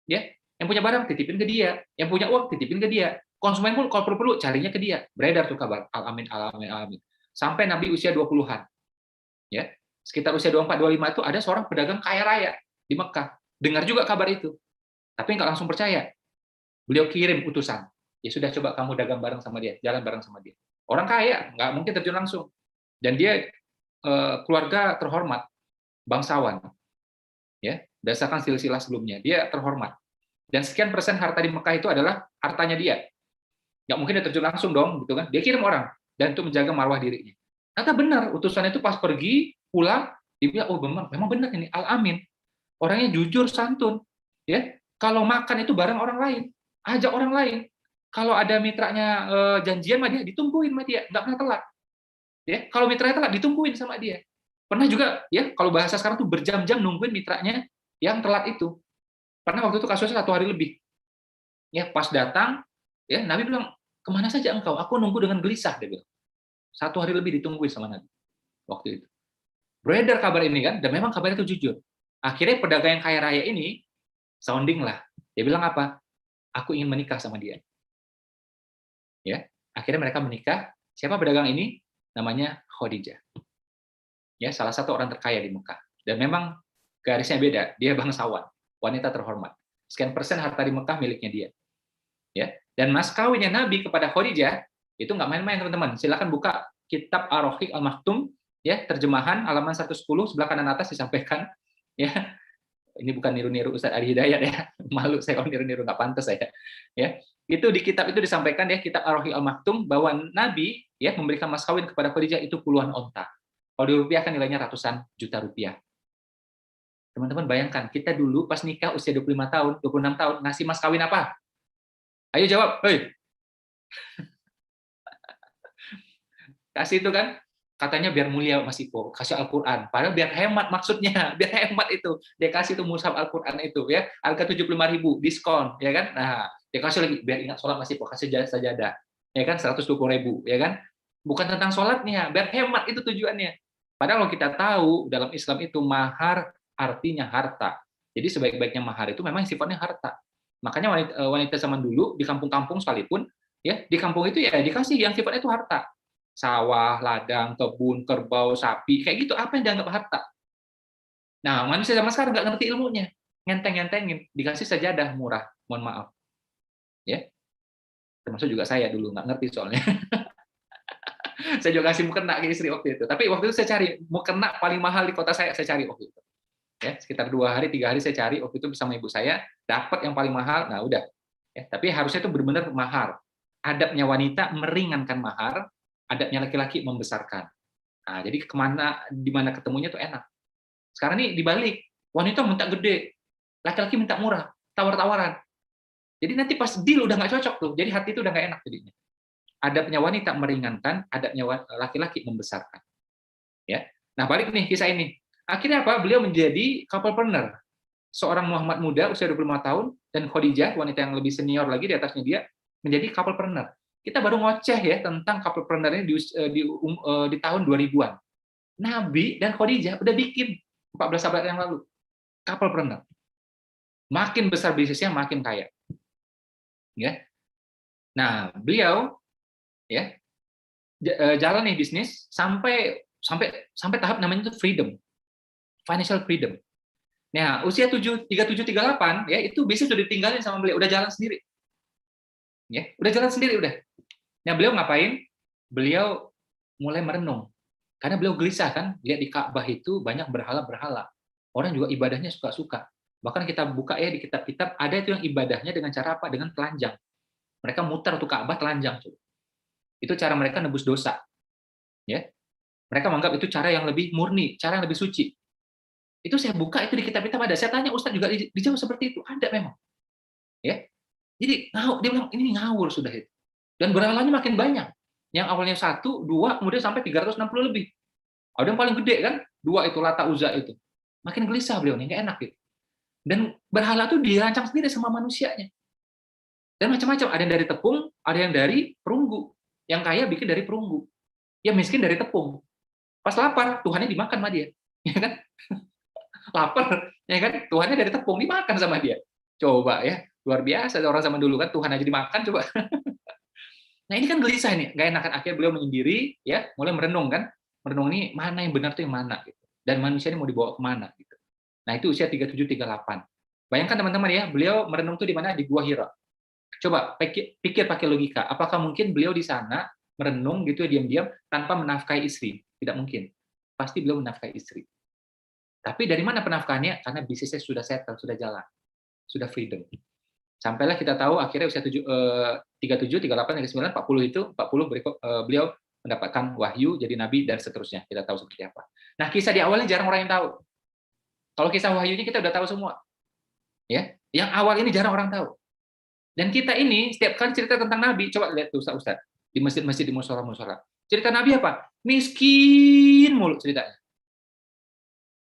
ya, yang punya barang titipin ke dia, yang punya uang titipin ke dia. Konsumen pun kalau perlu carinya ke dia. Beredar tuh kabar Al-Amin, Al-Amin, Al-Amin. Sampai Nabi usia 20-an. Ya. Sekitar usia 24 25 itu ada seorang pedagang kaya raya di Mekah. Dengar juga kabar itu. Tapi nggak langsung percaya. Beliau kirim utusan. Ya sudah coba kamu dagang bareng sama dia, jalan bareng sama dia. Orang kaya, nggak mungkin terjun langsung. Dan dia keluarga terhormat, bangsawan. Ya, berdasarkan silsilah sebelumnya, dia terhormat. Dan sekian persen harta di Mekah itu adalah hartanya dia. Nggak mungkin dia terjun langsung dong, gitu kan? Dia kirim orang dan untuk menjaga marwah dirinya. Ternyata benar, utusan itu pas pergi pulang, dia bilang, oh memang benar ini Al-Amin. Orangnya jujur, santun. Ya, kalau makan itu barang orang lain, ajak orang lain. Kalau ada mitranya janjian sama dia, ditungguin sama dia, nggak pernah telat. Ya, kalau mitranya telat, ditungguin sama dia. Pernah juga, ya, kalau bahasa sekarang tuh berjam-jam nungguin mitranya yang telat itu. Pernah waktu itu kasusnya 1 hari lebih. Ya, pas datang, ya Nabi bilang, kemana saja engkau? Aku nunggu dengan gelisah, dia bilang. 1 hari lebih ditungguin sama Nabi waktu itu. Beredar kabar ini kan, dan memang kabar itu jujur. Akhirnya pedagang yang kaya raya ini sounding lah. Dia bilang apa? Aku ingin menikah sama dia. Ya, akhirnya mereka menikah. Siapa pedagang ini? Namanya Khadijah. Ya, salah satu orang terkaya di Mekah. Dan memang garisnya beda. Dia bangsawan, wanita terhormat. Sekian persen harta di Mekah miliknya dia. Ya, dan mas kawinnya Nabi kepada Khadijah itu nggak main-main teman-teman. Silakan buka kitab Ar-Rahiq Al-Maktum, ya terjemahan halaman 110 sebelah kanan atas disampaikan. Ya, Ini bukan niru-niru Ustaz Ari Hidayat ya. Malu saya kalau niru-niru, nggak pantas saya. Ya. Itu di kitab itu disampaikan ya, kitab Ar-Rahi Al-Maktum, bahwa Nabi ya memberikan mas kawin kepada Khadijah itu puluhan onta. Kalau dirupiahkan nilainya ratusan juta rupiah. Teman-teman bayangkan, kita dulu pas nikah usia 25 tahun, 26 tahun, ngasih mas kawin apa? Ayo jawab, hei. Kasih itu kan, katanya biar mulia Mas Ipo, kasih Al-Quran. Padahal biar hemat maksudnya, biar hemat itu. Dia kasih itu mushaf Al-Quran itu ya, harga 75.000 diskon, ya kan? Nah, dia kasih lagi biar ingat sholat Mas Ipo, kasih sajadah, ya kan? 120.000, ya kan? Bukan tentang sholatnya, biar hemat itu tujuannya. Padahal kalau kita tahu dalam Islam itu mahar artinya harta. Jadi sebaik-baiknya mahar itu memang sifatnya harta. Makanya wanita zaman dulu di kampung-kampung sekalipun ya, di kampung itu ya dikasih yang sifatnya itu harta. Sawah, ladang, kebun, kerbau, sapi, kayak gitu, apa yang dianggap harta. Nah, manusia zaman sekarang nggak ngerti ilmunya. Ngenteng-ngentengin, dikasih sajadah murah, mohon maaf. Ya, termasuk juga saya dulu nggak ngerti soalnya. Saya juga kasih mukena ke istri waktu itu. Tapi waktu itu saya cari mukena paling mahal di kota saya cari waktu itu. Ya, sekitar 2 hari, 3 hari saya cari waktu itu bersama ibu saya, dapat yang paling mahal. Nah, udah. Ya, tapi harusnya itu benar-benar mahar. Adabnya wanita meringankan mahar, adabnya laki-laki membesarkan. Nah, jadi di mana ketemunya tuh enak. Sekarang ini dibalik, wanita minta gede, laki-laki minta murah, tawar-tawaran. Jadi nanti pas deal udah nggak cocok tuh, jadi hati itu udah nggak enak jadinya. Adabnya wanita meringankan, adabnya laki-laki membesarkan. Ya, nah balik nih kisah ini. Akhirnya apa? Beliau menjadi couplepreneur. Seorang Muhammad muda usia 25 tahun dan Khadijah, wanita yang lebih senior lagi di atasnya dia, menjadi couplepreneur. Kita baru ngoceh ya tentang couplepreneur ini di tahun 2000-an. Nabi dan Khadijah udah bikin 14 abad yang lalu. Couplepreneur. Makin besar bisnisnya, makin kaya. Ya. Nah, beliau ya jalan nih bisnis sampai tahap namanya itu freedom. Financial freedom. Nah, usia 37 38 ya itu bisnis sudah ditinggalin sama beliau, udah jalan sendiri. Ya, udah jalan sendiri udah. Nah, beliau ngapain? Beliau mulai merenung. Karena beliau gelisah kan, lihat di Ka'bah itu banyak berhala-berhala. Orang juga ibadahnya suka-suka. Bahkan kita buka ya di kitab-kitab, ada itu yang ibadahnya dengan cara apa? Dengan telanjang. Mereka muter tuh Ka'bah telanjang. Itu cara mereka nebus dosa. Ya. Mereka menganggap itu cara yang lebih murni, cara yang lebih suci. Itu saya buka itu di kitab-kitab ada. Saya tanya Ustaz juga dijawab seperti itu. Ada memang. Ya. Jadi dia bilang ini ngawur sudah itu. Dan berhalanya makin banyak. Yang awalnya 1, 2, kemudian sampai 360 lebih. Ada yang paling gede kan? 2 itu Lata Uzza itu. Makin gelisah beliau nih, nggak enak gitu. Dan berhala itu dirancang sendiri sama manusianya. Dan macam-macam. Ada yang dari tepung, ada yang dari perunggu. Yang kaya bikin dari perunggu. Yang miskin dari tepung. Pas lapar, Tuhannya dimakan sama dia. Ya kan? Lapar, ya kan? Tuhannya dari tepung dimakan sama dia. Coba ya, luar biasa orang zaman dulu kan Tuhan aja dimakan coba. Nah ini kan gelisah nih, nggak enakan. Akhirnya beliau menyendiri, ya, mulai merenung kan, merenung ini mana yang benar tuh yang mana gitu, dan manusia ini mau dibawa kemana gitu. Nah itu usia 37 38. Bayangkan teman-teman ya, beliau merenung tuh di mana? Di Gua Hira. Coba pikir pakai logika, apakah mungkin beliau di sana merenung gitu ya diam-diam tanpa menafkahi istri? Tidak mungkin. Pasti beliau menafkahi istri. Tapi dari mana penafkahannya? Karena bisnisnya sudah settle, sudah jalan, sudah freedom. Sampailah kita tahu akhirnya usia 37, 38, 39, 40 itu 40 beliau mendapatkan wahyu jadi nabi dan seterusnya. Kita tahu seperti apa. Nah, kisah di awalnya jarang orang yang tahu. Kalau kisah wahyunya kita udah tahu semua. Ya, yang awal ini jarang orang tahu. Dan kita ini setiap kali cerita tentang nabi, coba lihat tuh Ustaz di masjid-masjid, di mushola-mushola. Cerita nabi apa? Miskin mulu ceritanya.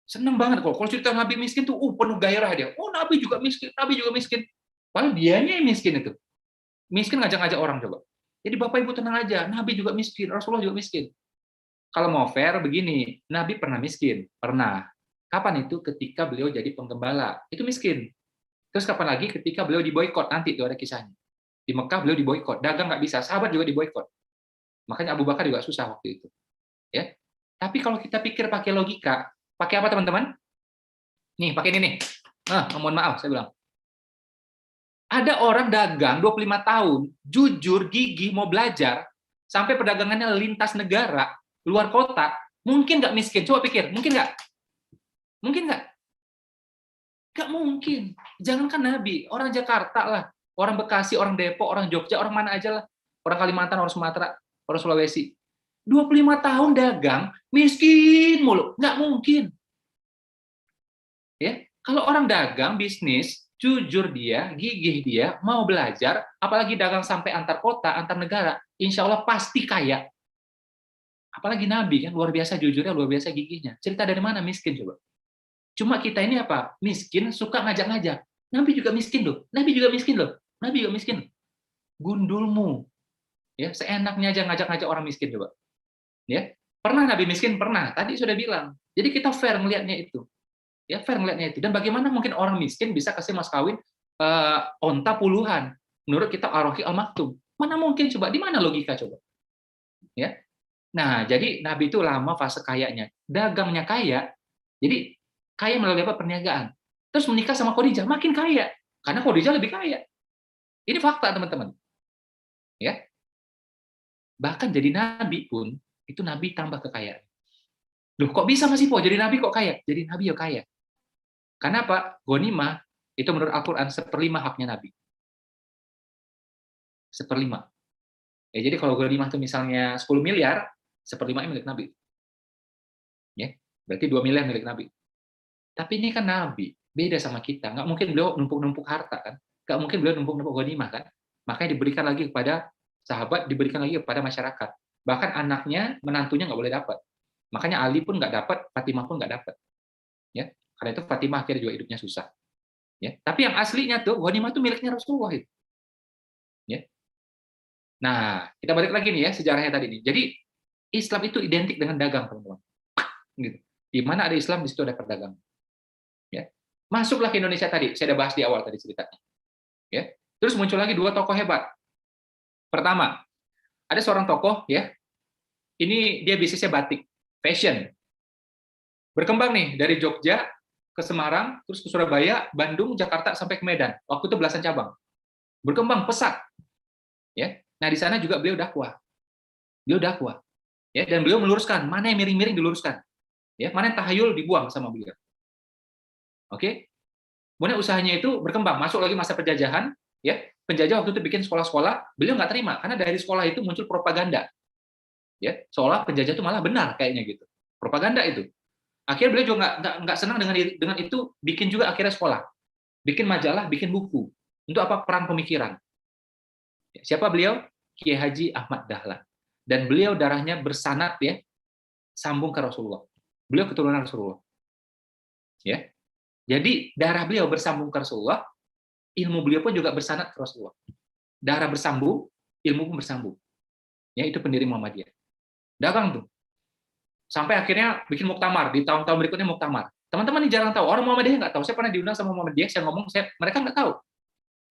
Seneng banget kalau cerita nabi miskin tuh penuh gairah dia. Oh, nabi juga miskin, nabi juga miskin. Padahal dianya yang miskin itu. Miskin ngajak-ngajak orang coba. Jadi Bapak Ibu tenang aja, Nabi juga miskin, Rasulullah juga miskin. Kalau mau fair begini, Nabi pernah miskin, pernah. Kapan itu? Ketika beliau jadi penggembala, itu miskin. Terus kapan lagi? Ketika beliau diboikot, nanti itu ada kisahnya. Di Mekah beliau diboikot, dagang nggak bisa, sahabat juga diboikot. Makanya Abu Bakar juga susah waktu itu. Ya. Tapi kalau kita pikir pakai logika, pakai apa teman-teman? Nih, pakai ini nih. Mohon maaf, saya bilang. Ada orang dagang 25 tahun, jujur, gigih, mau belajar, sampai perdagangannya lintas negara, luar kota, mungkin nggak miskin? Coba pikir, mungkin nggak? Mungkin nggak? Nggak mungkin. Jangankan Nabi, orang Jakarta lah, orang Bekasi, orang Depok, orang Jogja, orang mana aja lah, orang Kalimantan, orang Sumatera, orang Sulawesi. 25 tahun dagang, miskin mulu. Nggak mungkin. Ya, kalau orang dagang, bisnis, jujur dia, gigih dia, mau belajar, apalagi dagang sampai antar kota, antar negara, insya Allah pasti kaya. Apalagi Nabi kan luar biasa jujurnya, luar biasa gigihnya. Cerita dari mana miskin coba? Cuma kita ini apa? Miskin, suka ngajak-ngajak. Nabi juga miskin loh. Nabi juga miskin loh. Nabi juga miskin. Gundulmu. Ya, seenaknya aja ngajak-ngajak orang miskin coba. Ya. Pernah Nabi miskin? Pernah. Tadi sudah bilang. Jadi kita fair melihatnya itu. Ya, fair melihatnya itu. Dan bagaimana mungkin orang miskin bisa kasih mas kawin onta puluhan? Menurut kita Ar-Rahiq Al-Maktum. Mana mungkin coba? Di mana logika coba? Ya. Nah, jadi Nabi itu lama fase kayanya. Dagangnya kaya. Jadi kaya melalui apa? Perniagaan. Terus menikah sama Khadijah, makin kaya. Karena Khadijah lebih kaya. Ini fakta, teman-teman. Ya. Bahkan jadi nabi pun, itu nabi tambah kekayaan. Loh, kok bisa Mas Ipo? Jadi nabi kok kaya? Jadi nabi ya kaya. Karena apa? Ghanimah, itu menurut Al-Quran, 1/5 haknya nabi. 1/5. Ya, jadi kalau ghanimah itu misalnya 10 miliar, 1/5 milik nabi. Ya, berarti 2 miliar milik nabi. Tapi ini kan nabi, beda sama kita. Nggak mungkin beliau numpuk-numpuk harta kan? Nggak mungkin beliau numpuk-numpuk ghanimah kan? Makanya diberikan lagi kepada sahabat, diberikan lagi kepada masyarakat. Bahkan anaknya, menantunya nggak boleh dapat. Makanya Ali pun nggak dapat, Fatimah pun nggak dapat. Ya, karena itu Fatimah akhirnya juga hidupnya susah. Ya, tapi yang aslinya tuh ghanimah itu miliknya Rasulullah itu. Ya. Nah, kita balik lagi nih ya sejarahnya tadi nih. Jadi Islam itu identik dengan dagang, teman-teman. Gitu. Di mana ada Islam, di situ ada perdagangan. Ya. Masuklah ke Indonesia tadi, saya udah bahas di awal tadi ceritanya. Ya. Terus muncul lagi 2 tokoh hebat. Pertama, ada seorang tokoh ya. Ini dia bisnisnya batik, fashion. Berkembang nih dari Jogja ke Semarang, terus ke Surabaya, Bandung, Jakarta sampai ke Medan. Waktu itu belasan cabang. Berkembang pesat. Ya. Nah, di sana juga beliau dakwah. Beliau dakwah. Ya, dan beliau meluruskan mana yang miring-miring diluruskan. Ya, mana yang tahayul dibuang sama beliau. Oke? Kemudian usahanya itu berkembang, masuk lagi masa penjajahan, ya. Penjajah waktu itu bikin sekolah-sekolah, beliau nggak terima karena dari sekolah itu muncul propaganda. Ya, seolah penjajah itu malah benar kayaknya gitu. Propaganda itu. Akhirnya beliau juga nggak senang dengan itu, bikin juga akhirnya sekolah. Bikin majalah, bikin buku. Untuk apa? Perang pemikiran. Ya, siapa beliau? Kiai Haji Ahmad Dahlan. Dan beliau darahnya bersanad ya, sambung ke Rasulullah. Beliau keturunan Rasulullah. Ya. Jadi darah beliau bersambung ke Rasulullah, ilmu beliau pun juga bersanad ke Rasulullah. Darah bersambung, ilmu pun bersambung. Ya, itu pendiri Muhammadiyah. Dagang tuh. Sampai akhirnya bikin muktamar, di tahun-tahun berikutnya muktamar. Teman-teman ini jarang tahu, orang Muhammadiyah nggak tahu. Saya pernah diundang sama Muhammadiyah, saya ngomong, mereka nggak tahu.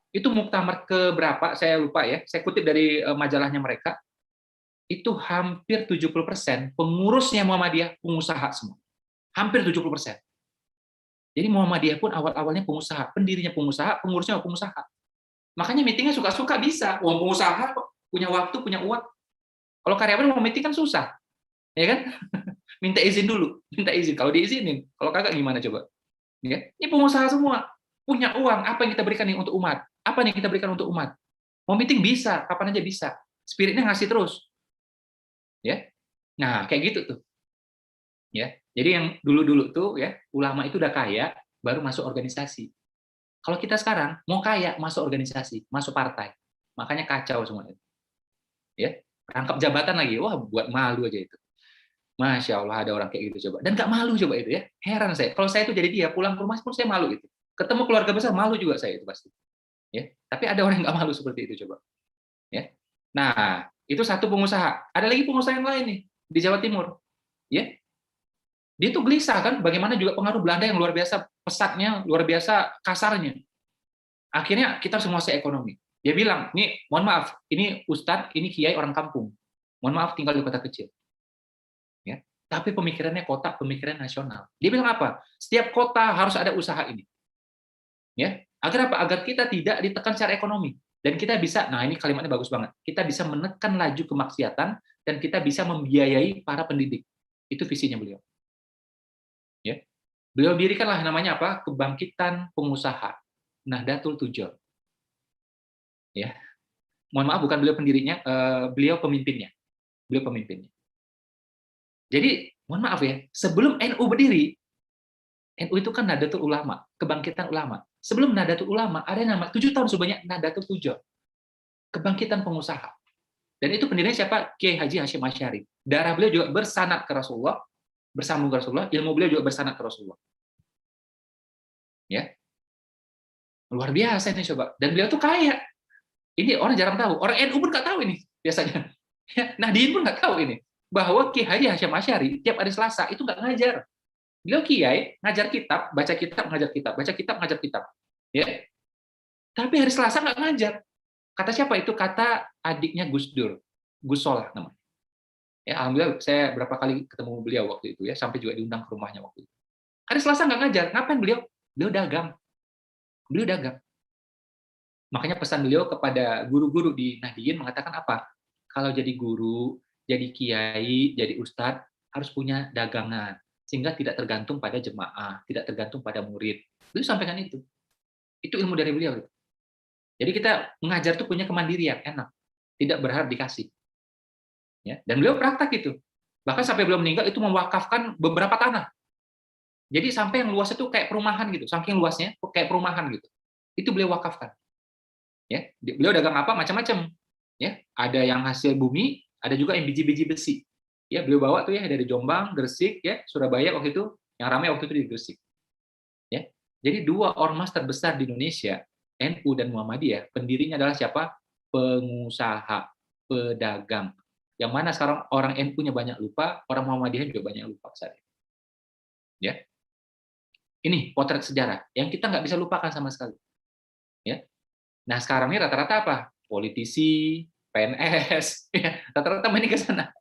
Itu muktamar ke berapa, saya lupa ya, saya kutip dari majalahnya mereka, itu hampir 70% pengurusnya Muhammadiyah pengusaha semua. Hampir 70%. Jadi Muhammadiyah pun awal-awalnya pengusaha, pendirinya pengusaha, pengurusnya pengusaha. Makanya meetingnya suka-suka bisa. Uang pengusaha kok, punya waktu, punya uang. Kalau karyawan mau meeting kan susah, ya kan? Minta izin dulu, minta izin. Kalau diizinin, kalau kagak gimana coba? Ya, ini pengusaha semua punya uang. Apa yang kita berikan nih untuk umat? Apa yang kita berikan untuk umat? Mau meeting bisa, kapan aja bisa. Spiritnya ngasih terus, ya. Nah, kayak gitu tuh. Ya, jadi yang dulu-dulu tuh ya ulama itu udah kaya baru masuk organisasi. Kalau kita sekarang mau kaya masuk organisasi, masuk partai, makanya kacau semuanya. Ya, rangkap jabatan lagi, wah buat malu aja itu. Masya Allah ada orang kayak gitu coba, dan nggak malu coba itu ya. Heran saya, kalau saya itu jadi dia pulang ke rumah pun saya malu itu. Ketemu keluarga besar malu juga saya itu pasti. Ya, tapi ada orang yang nggak malu seperti itu coba. Ya, nah itu satu pengusaha. Ada lagi pengusaha yang lain nih di Jawa Timur. Ya, dia tuh gelisah kan, bagaimana juga pengaruh Belanda yang luar biasa pesatnya, luar biasa kasarnya. Akhirnya kita harus menguasai ekonomi. Dia bilang, nih, mohon maaf, ini Ustadz, ini Kiai orang kampung. Mohon maaf tinggal di kota kecil. Ya, tapi pemikirannya kota, pemikiran nasional. Dia bilang apa? Setiap kota harus ada usaha ini. Ya, agar apa? Agar kita tidak ditekan secara ekonomi. Dan kita bisa, nah ini kalimatnya bagus banget, kita bisa menekan laju kemaksiatan, dan kita bisa membiayai para pendidik. Itu visinya beliau. Ya. Beliau dirikanlah namanya apa? Kebangkitan Pengusaha, Nahdlatul Tujon. Ya, mohon maaf bukan beliau pendirinya, beliau pemimpinnya. Beliau pemimpinnya. Jadi, mohon maaf ya, sebelum NU berdiri, NU itu kan Nahdlatul Ulama, kebangkitan ulama. Sebelum Nahdlatul Ulama, ada yang nama 7 tahun sebanyak Nahdlatul Tujon, kebangkitan pengusaha. Dan itu pendirinya siapa? Kiai Haji Hasyim Asy'ari. Darah beliau juga bersanad ke Rasulullah, bersambung ke Rasulullah, ilmu beliau juga bersanad ke Rasulullah. Ya, luar biasa ini coba. Dan beliau tuh kaya. Ini orang jarang tahu. Orang NU pun nggak tahu ini biasanya. Ya, Nahdien pun nggak tahu ini. Bahwa Kiai Haji Hasyim Asy'ari tiap hari Selasa itu nggak ngajar. Beliau kiai, ngajar kitab, baca kitab, ngajar kitab, baca kitab, ngajar kitab. Ya. Tapi hari Selasa nggak ngajar. Kata siapa itu? Kata adiknya Gus Dur, Gus Solah namanya. Ya, alhamdulillah saya berapa kali ketemu beliau waktu itu ya, sampai juga diundang ke rumahnya waktu itu. Hari Selasa nggak ngajar, ngapain beliau? Beliau dagang. Beliau dagang. Makanya pesan beliau kepada guru-guru di Nahdien mengatakan apa? Kalau jadi guru, jadi kiai, jadi ustadz, harus punya dagangan. Sehingga tidak tergantung pada jemaah, tidak tergantung pada murid. Beliau sampaikan itu. Itu ilmu dari beliau. Jadi kita mengajar tuh punya kemandirian, enak. Tidak berharap dikasih. Ya, dan beliau praktek itu. Bahkan sampai beliau meninggal itu mewakafkan beberapa tanah. Jadi sampai yang luasnya itu kayak perumahan gitu, saking luasnya kayak perumahan gitu. Itu beliau wakafkan. Ya, beliau dagang apa macam-macam. Ya, ada yang hasil bumi, ada juga yang biji-biji besi. Ya, beliau bawa tuh ya dari Jombang, Gresik, ya, Surabaya waktu itu, yang ramai waktu itu di Gresik. Ya. Jadi dua ormas terbesar di Indonesia, NU dan Muhammadiyah, pendirinya adalah siapa? Pengusaha, pedagang. Yang mana sekarang orang NU-nya banyak lupa, orang Muhammadiyah juga banyak lupa saat ini. Ya. Ini potret sejarah yang kita nggak bisa lupakan sama sekali. Ya. Nah, sekarang ini rata-rata apa? Politisi, PNS, ya, rata-rata main ke sana.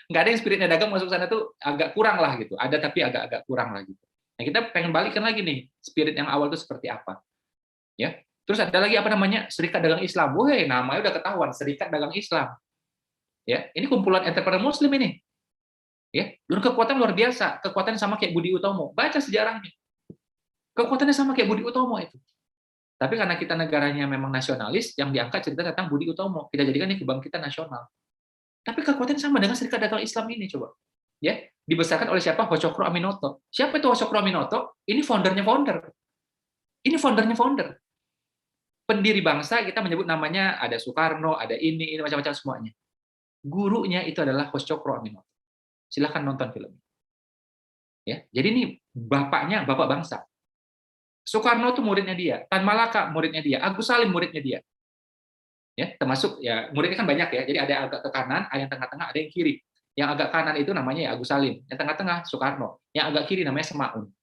Nggak ada yang spiritnya dagang masuk sana tuh agak kurang lah gitu. Ada tapi agak-agak kurang lah gitu. Nah, kita pengen balikan lagi nih, spirit yang awal itu seperti apa. Ya. Terus ada lagi apa namanya? Serikat Dagang Islam. Woi, namanya udah ketahuan, Serikat Dagang Islam. Ya, ini kumpulan entrepreneur muslim ini. Ya, dan kekuatan luar biasa, kekuatannya sama kayak Budi Utomo. Baca sejarahnya. Kekuatannya sama kayak Budi Utomo itu. Tapi karena kita negaranya memang nasionalis, yang diangkat cerita tentang Budi Utomo. Kita jadikan ini kebangkitan nasional. Tapi kekuatan sama dengan Serikat Dagang Islam ini, coba. Ya, dibesarkan oleh siapa? Hochokro Aminoto. Siapa itu Hochokro Aminoto? Ini foundernya founder. Ini foundernya founder. Pendiri bangsa kita menyebut namanya ada Soekarno, ada ini macam-macam semuanya. Gurunya itu adalah Hochokro Aminoto. Silahkan nonton filmnya. Ya, jadi ini bapaknya, bapak bangsa. Soekarno itu muridnya dia, Tan Malaka muridnya dia, Agus Salim muridnya dia. Ya, termasuk ya muridnya kan banyak ya. Jadi ada yang agak ke kanan, ada yang tengah-tengah, ada yang kiri. Yang agak kanan itu namanya ya Agus Salim, yang tengah-tengah Soekarno, yang agak kiri namanya Semaun.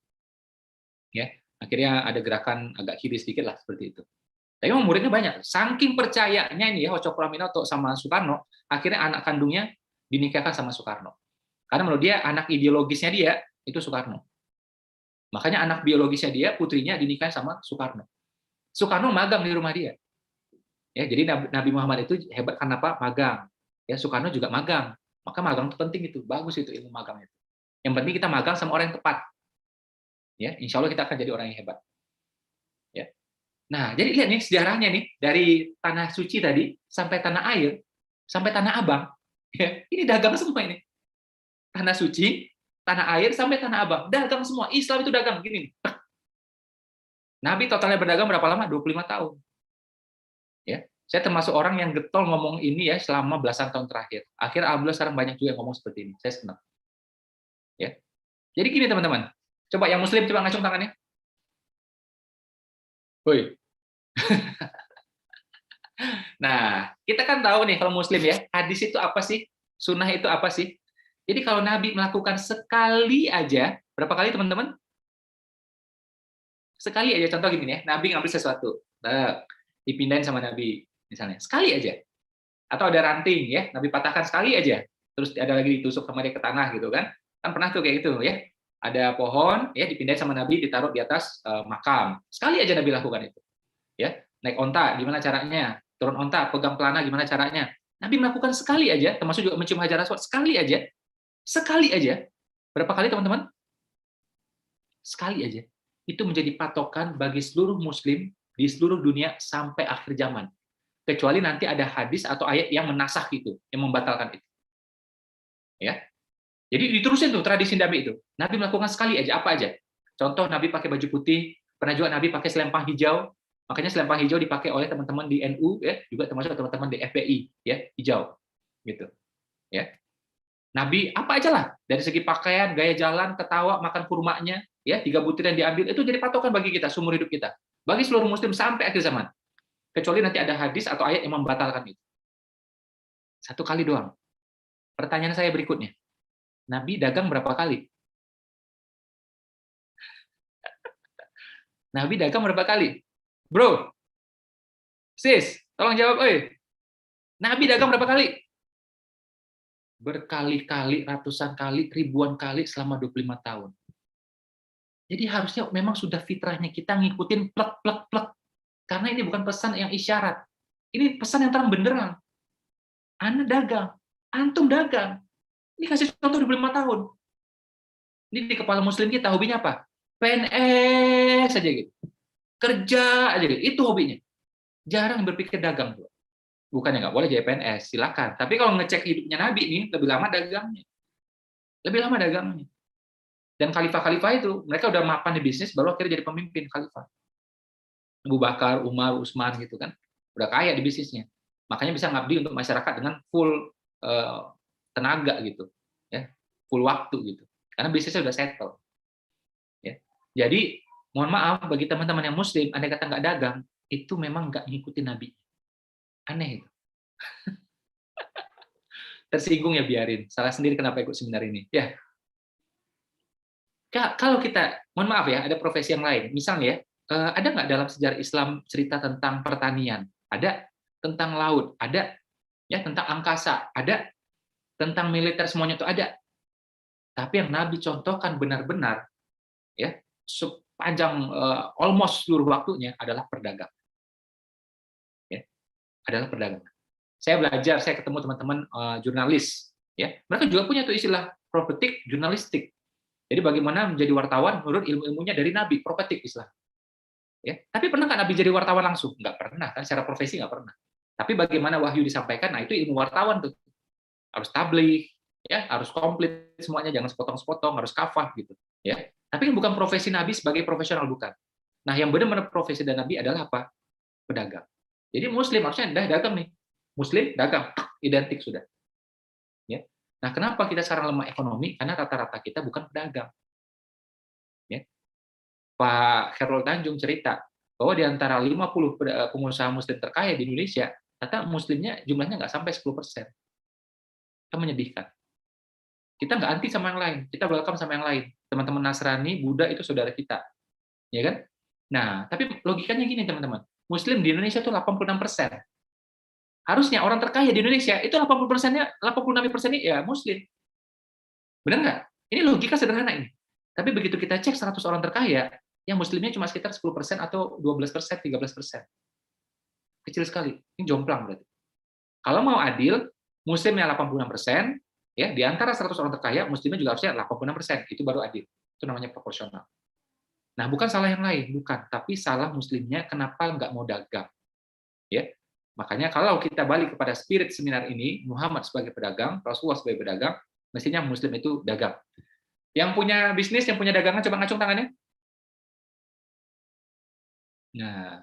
Ya, akhirnya ada gerakan agak kiri sedikit lah seperti itu. Tapi memang muridnya banyak. Saking percayanya ini ya Hochokro Aminoto sama Soekarno, akhirnya anak kandungnya dinikahkan sama Soekarno. Karena menurut dia anak ideologisnya dia itu Soekarno. Makanya anak biologisnya dia, putrinya dinikahin sama Soekarno. Soekarno magang di rumah dia. Ya, jadi Nabi Muhammad itu hebat karena apa? Magang. Ya, Soekarno juga magang. Maka magang itu penting itu, bagus itu ilmu magang itu. Yang penting kita magang sama orang yang tepat. Ya, insya Allah kita akan jadi orang yang hebat. Ya. Nah, jadi lihat nih sejarahnya nih dari tanah suci tadi sampai tanah air, sampai tanah abang. Ya, ini dagang semua ini. Tanah suci, tanah air sampai tanah abang, dagang semua. Islam itu dagang gini. Nabi totalnya berdagang berapa lama? 25 tahun. Ya, saya termasuk orang yang getol ngomong ini ya selama belasan tahun terakhir. Akhirnya alhamdulillah sekarang banyak juga yang ngomong seperti ini. Saya senang. Ya. Jadi gini teman-teman. Coba yang muslim coba ngacung tangannya. Woi. Nah, kita kan tahu nih kalau muslim ya, hadis itu apa sih? Sunnah itu apa sih? Jadi kalau Nabi melakukan sekali aja, berapa kali teman-teman? Sekali aja, contoh gini ya, Nabi ngambil sesuatu, dipindahin sama Nabi, misalnya, sekali aja. Atau ada ranting, ya, Nabi patahkan sekali aja, terus ada lagi ditusuk sama dia ke tanah, gitu kan? Kan pernah tuh kayak gitu, ya. Ada pohon, ya, dipindahin sama Nabi, ditaruh di atas makam. Sekali aja Nabi lakukan itu. Ya, naik onta, gimana caranya? Turun onta, pegang pelana, gimana caranya? Nabi melakukan sekali aja, termasuk juga mencium hajar aswad, sekali aja. Sekali aja. Berapa kali teman-teman? sekali aja. Itu menjadi patokan bagi seluruh muslim di seluruh dunia sampai akhir zaman. Kecuali nanti ada hadis atau ayat yang menasakh itu, yang membatalkan itu. Ya. Jadi diterusin tuh tradisi Nabi itu. Nabi melakukan sekali aja, apa aja. Contoh Nabi pakai baju putih, pernah juga Nabi pakai selempang hijau. Makanya selempang hijau dipakai oleh teman-teman di NU ya, juga termasuk teman-teman di FPI ya, hijau. Gitu. Ya. Nabi apa aja lah, dari segi pakaian, gaya jalan, ketawa, makan kurmanya, ya 3 butir yang diambil itu jadi patokan bagi kita seumur hidup kita. Bagi seluruh muslim sampai akhir zaman. Kecuali nanti ada hadis atau ayat yang membatalkan itu. Satu kali doang. Pertanyaan saya berikutnya. Nabi dagang berapa kali? Nabi dagang berapa kali? Bro, sis, tolong jawab, oi. Nabi dagang berapa kali? Berkali-kali, ratusan kali, ribuan kali selama 25 tahun. Jadi harusnya memang sudah fitrahnya kita ngikutin plek, plek, plek. Karena ini bukan pesan yang isyarat. Ini pesan yang terang benderang. Anda dagang, antum dagang. Ini kasih contoh 25 tahun. Ini di kepala muslim kita, hobinya apa? PNS aja gitu. Kerja aja gitu. Itu hobinya. Jarang berpikir dagang. Bukannya nggak boleh jadi PNS, silakan. Tapi kalau ngecek hidupnya Nabi nih, lebih lama dagangnya. Lebih lama dagangnya. Dan khalifah-khalifah itu, mereka udah mapan di bisnis, baru akhirnya jadi pemimpin khalifah. Abu Bakar, Umar, Utsman gitu kan. Udah kaya di bisnisnya. Makanya bisa ngabdi untuk masyarakat dengan full tenaga gitu. Ya, full waktu gitu. Karena bisnisnya udah settle. Ya. Jadi, mohon maaf bagi teman-teman yang muslim, andai kata nggak dagang, itu memang nggak ngikutin Nabi. Aneh itu. Tersinggung ya biarin. Salah sendiri kenapa ikut seminar ini. Ya, kalau kita, mohon maaf ya, ada profesi yang lain. Misalnya ya, ada nggak dalam sejarah Islam cerita tentang pertanian? Ada. Tentang laut? Ada. Ya, tentang angkasa? Ada. Tentang militer semuanya itu ada. Tapi yang Nabi contohkan benar-benar, ya, sepanjang almost seluruh waktunya adalah perdagang. Ya, adalah perdagangan. Saya belajar, saya ketemu teman-teman jurnalis. Ya, mereka juga punya tuh istilah prophetic jurnalistik. Jadi bagaimana menjadi wartawan menurut ilmu-ilmunya dari Nabi, prophetic Islam. Ya, tapi pernah nggak Nabi jadi wartawan langsung? Nggak pernah, kan secara profesi nggak pernah. Tapi bagaimana wahyu disampaikan, nah itu ilmu wartawan tuh. Harus tabligh, ya, harus komplit semuanya, jangan sepotong-sepotong, harus kafah gitu. Ya, tapi kan bukan profesi Nabi sebagai profesional, bukan. Nah, yang benar-benar profesi dan Nabi adalah apa? Pedagang. Jadi Muslim harusnya dagang nih. Muslim dagang, identik sudah. Ya. Nah, kenapa kita sekarang lemah ekonomi? Karena rata-rata kita bukan pedagang. Ya. Pak Khairul Tanjung cerita bahwa di antara 50 pengusaha muslim terkaya di Indonesia, kata muslimnya jumlahnya nggak sampai 10%. Itu menyedihkan. Kita nggak anti sama yang lain, kita welcome sama yang lain. Teman-teman Nasrani, Buddha itu saudara kita. Ya kan? Nah, tapi logikanya gini teman-teman. Muslim di Indonesia itu 86%. Harusnya orang terkaya di Indonesia itu 80%-nya, 86%-nya ya muslim. Benar nggak? Ini logika sederhana ini. Tapi begitu kita cek 100 orang terkaya, yang muslimnya cuma sekitar 10% atau 12%, 13%. Kecil sekali. Ini jomplang berarti. Kalau mau adil, muslimnya 86%, ya, di antara 100 orang terkaya, muslimnya juga harusnya 86%. Itu baru adil. Itu namanya proporsional. Nah, bukan salah yang lain, bukan. Tapi salah muslimnya kenapa nggak mau dagang. Ya, makanya kalau kita balik kepada spirit seminar ini, Muhammad sebagai pedagang, Rasulullah sebagai pedagang, mestinya muslim itu dagang. Yang punya bisnis, yang punya dagangan, coba ngacung tangannya. Nah,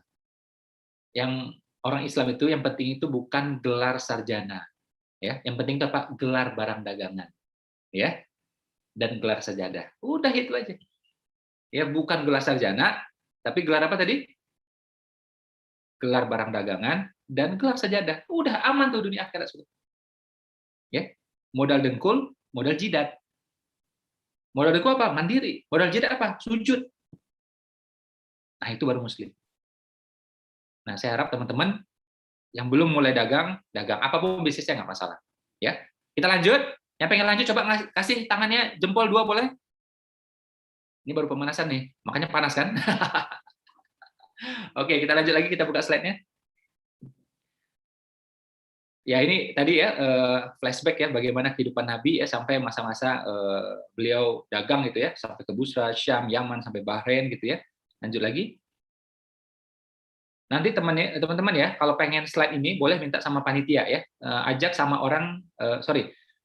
yang orang Islam itu yang penting itu bukan gelar sarjana, ya. Yang penting itu apa? Gelar barang dagangan, ya. Dan gelar sajadah. Udah itu aja. Ya, bukan gelar sarjana, tapi gelar apa tadi? Gelar barang dagangan dan gelar sajadah. Udah aman tuh dunia akhirat sudah. Ya. Modal dengkul, modal jidat. Modal dengkul apa? Mandiri. Modal jidat apa? Sujud. Nah, itu baru muslim. Nah, saya harap teman-teman yang belum mulai dagang, dagang. Apapun bisnisnya nggak masalah. Ya, kita lanjut. Yang pengen lanjut, coba kasih tangannya jempol 2 boleh? Ini baru pemanasan nih, makanya panas kan? Oke, kita lanjut lagi, kita buka slide-nya. Ya ini tadi ya flashback ya bagaimana kehidupan Nabi ya sampai masa-masa beliau dagang gitu ya sampai ke Busra, Syam, Yaman sampai Bahrain gitu ya. Lanjut lagi. Nanti teman-teman ya kalau pengen slide ini boleh minta sama panitia ya. Ajak sama orang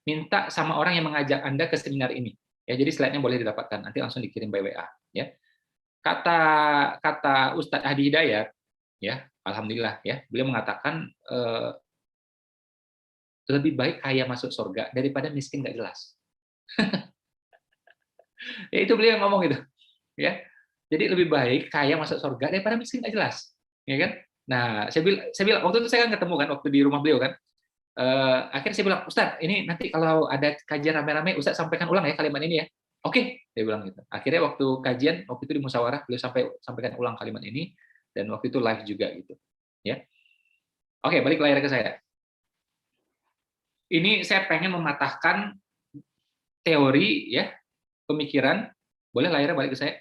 minta sama orang yang mengajak Anda ke seminar ini. Ya jadi slide-nya boleh didapatkan nanti langsung dikirim by WA ya. Kata kata Ustadz Hadi Hidayat ya, alhamdulillah ya. Beliau mengatakan lebih baik kaya masuk surga daripada miskin nggak jelas. Ya itu beliau yang ngomong gitu, ya. Jadi lebih baik kaya masuk surga daripada miskin nggak jelas, ya kan? Nah, saya bilang waktu itu saya kan ketemu kan waktu di rumah beliau kan. Akhirnya saya bilang, Ustaz, ini nanti kalau ada kajian rame-rame, Ustaz sampaikan ulang ya kalimat ini ya. Oke, dia bilang gitu. Akhirnya waktu kajian, waktu itu di musyawarah, beliau sampaikan ulang kalimat ini, dan waktu itu live juga gitu. Ya. Oke, balik layar ke saya. Ini saya pengen mematahkan teori ya pemikiran, boleh layarnya balik ke saya,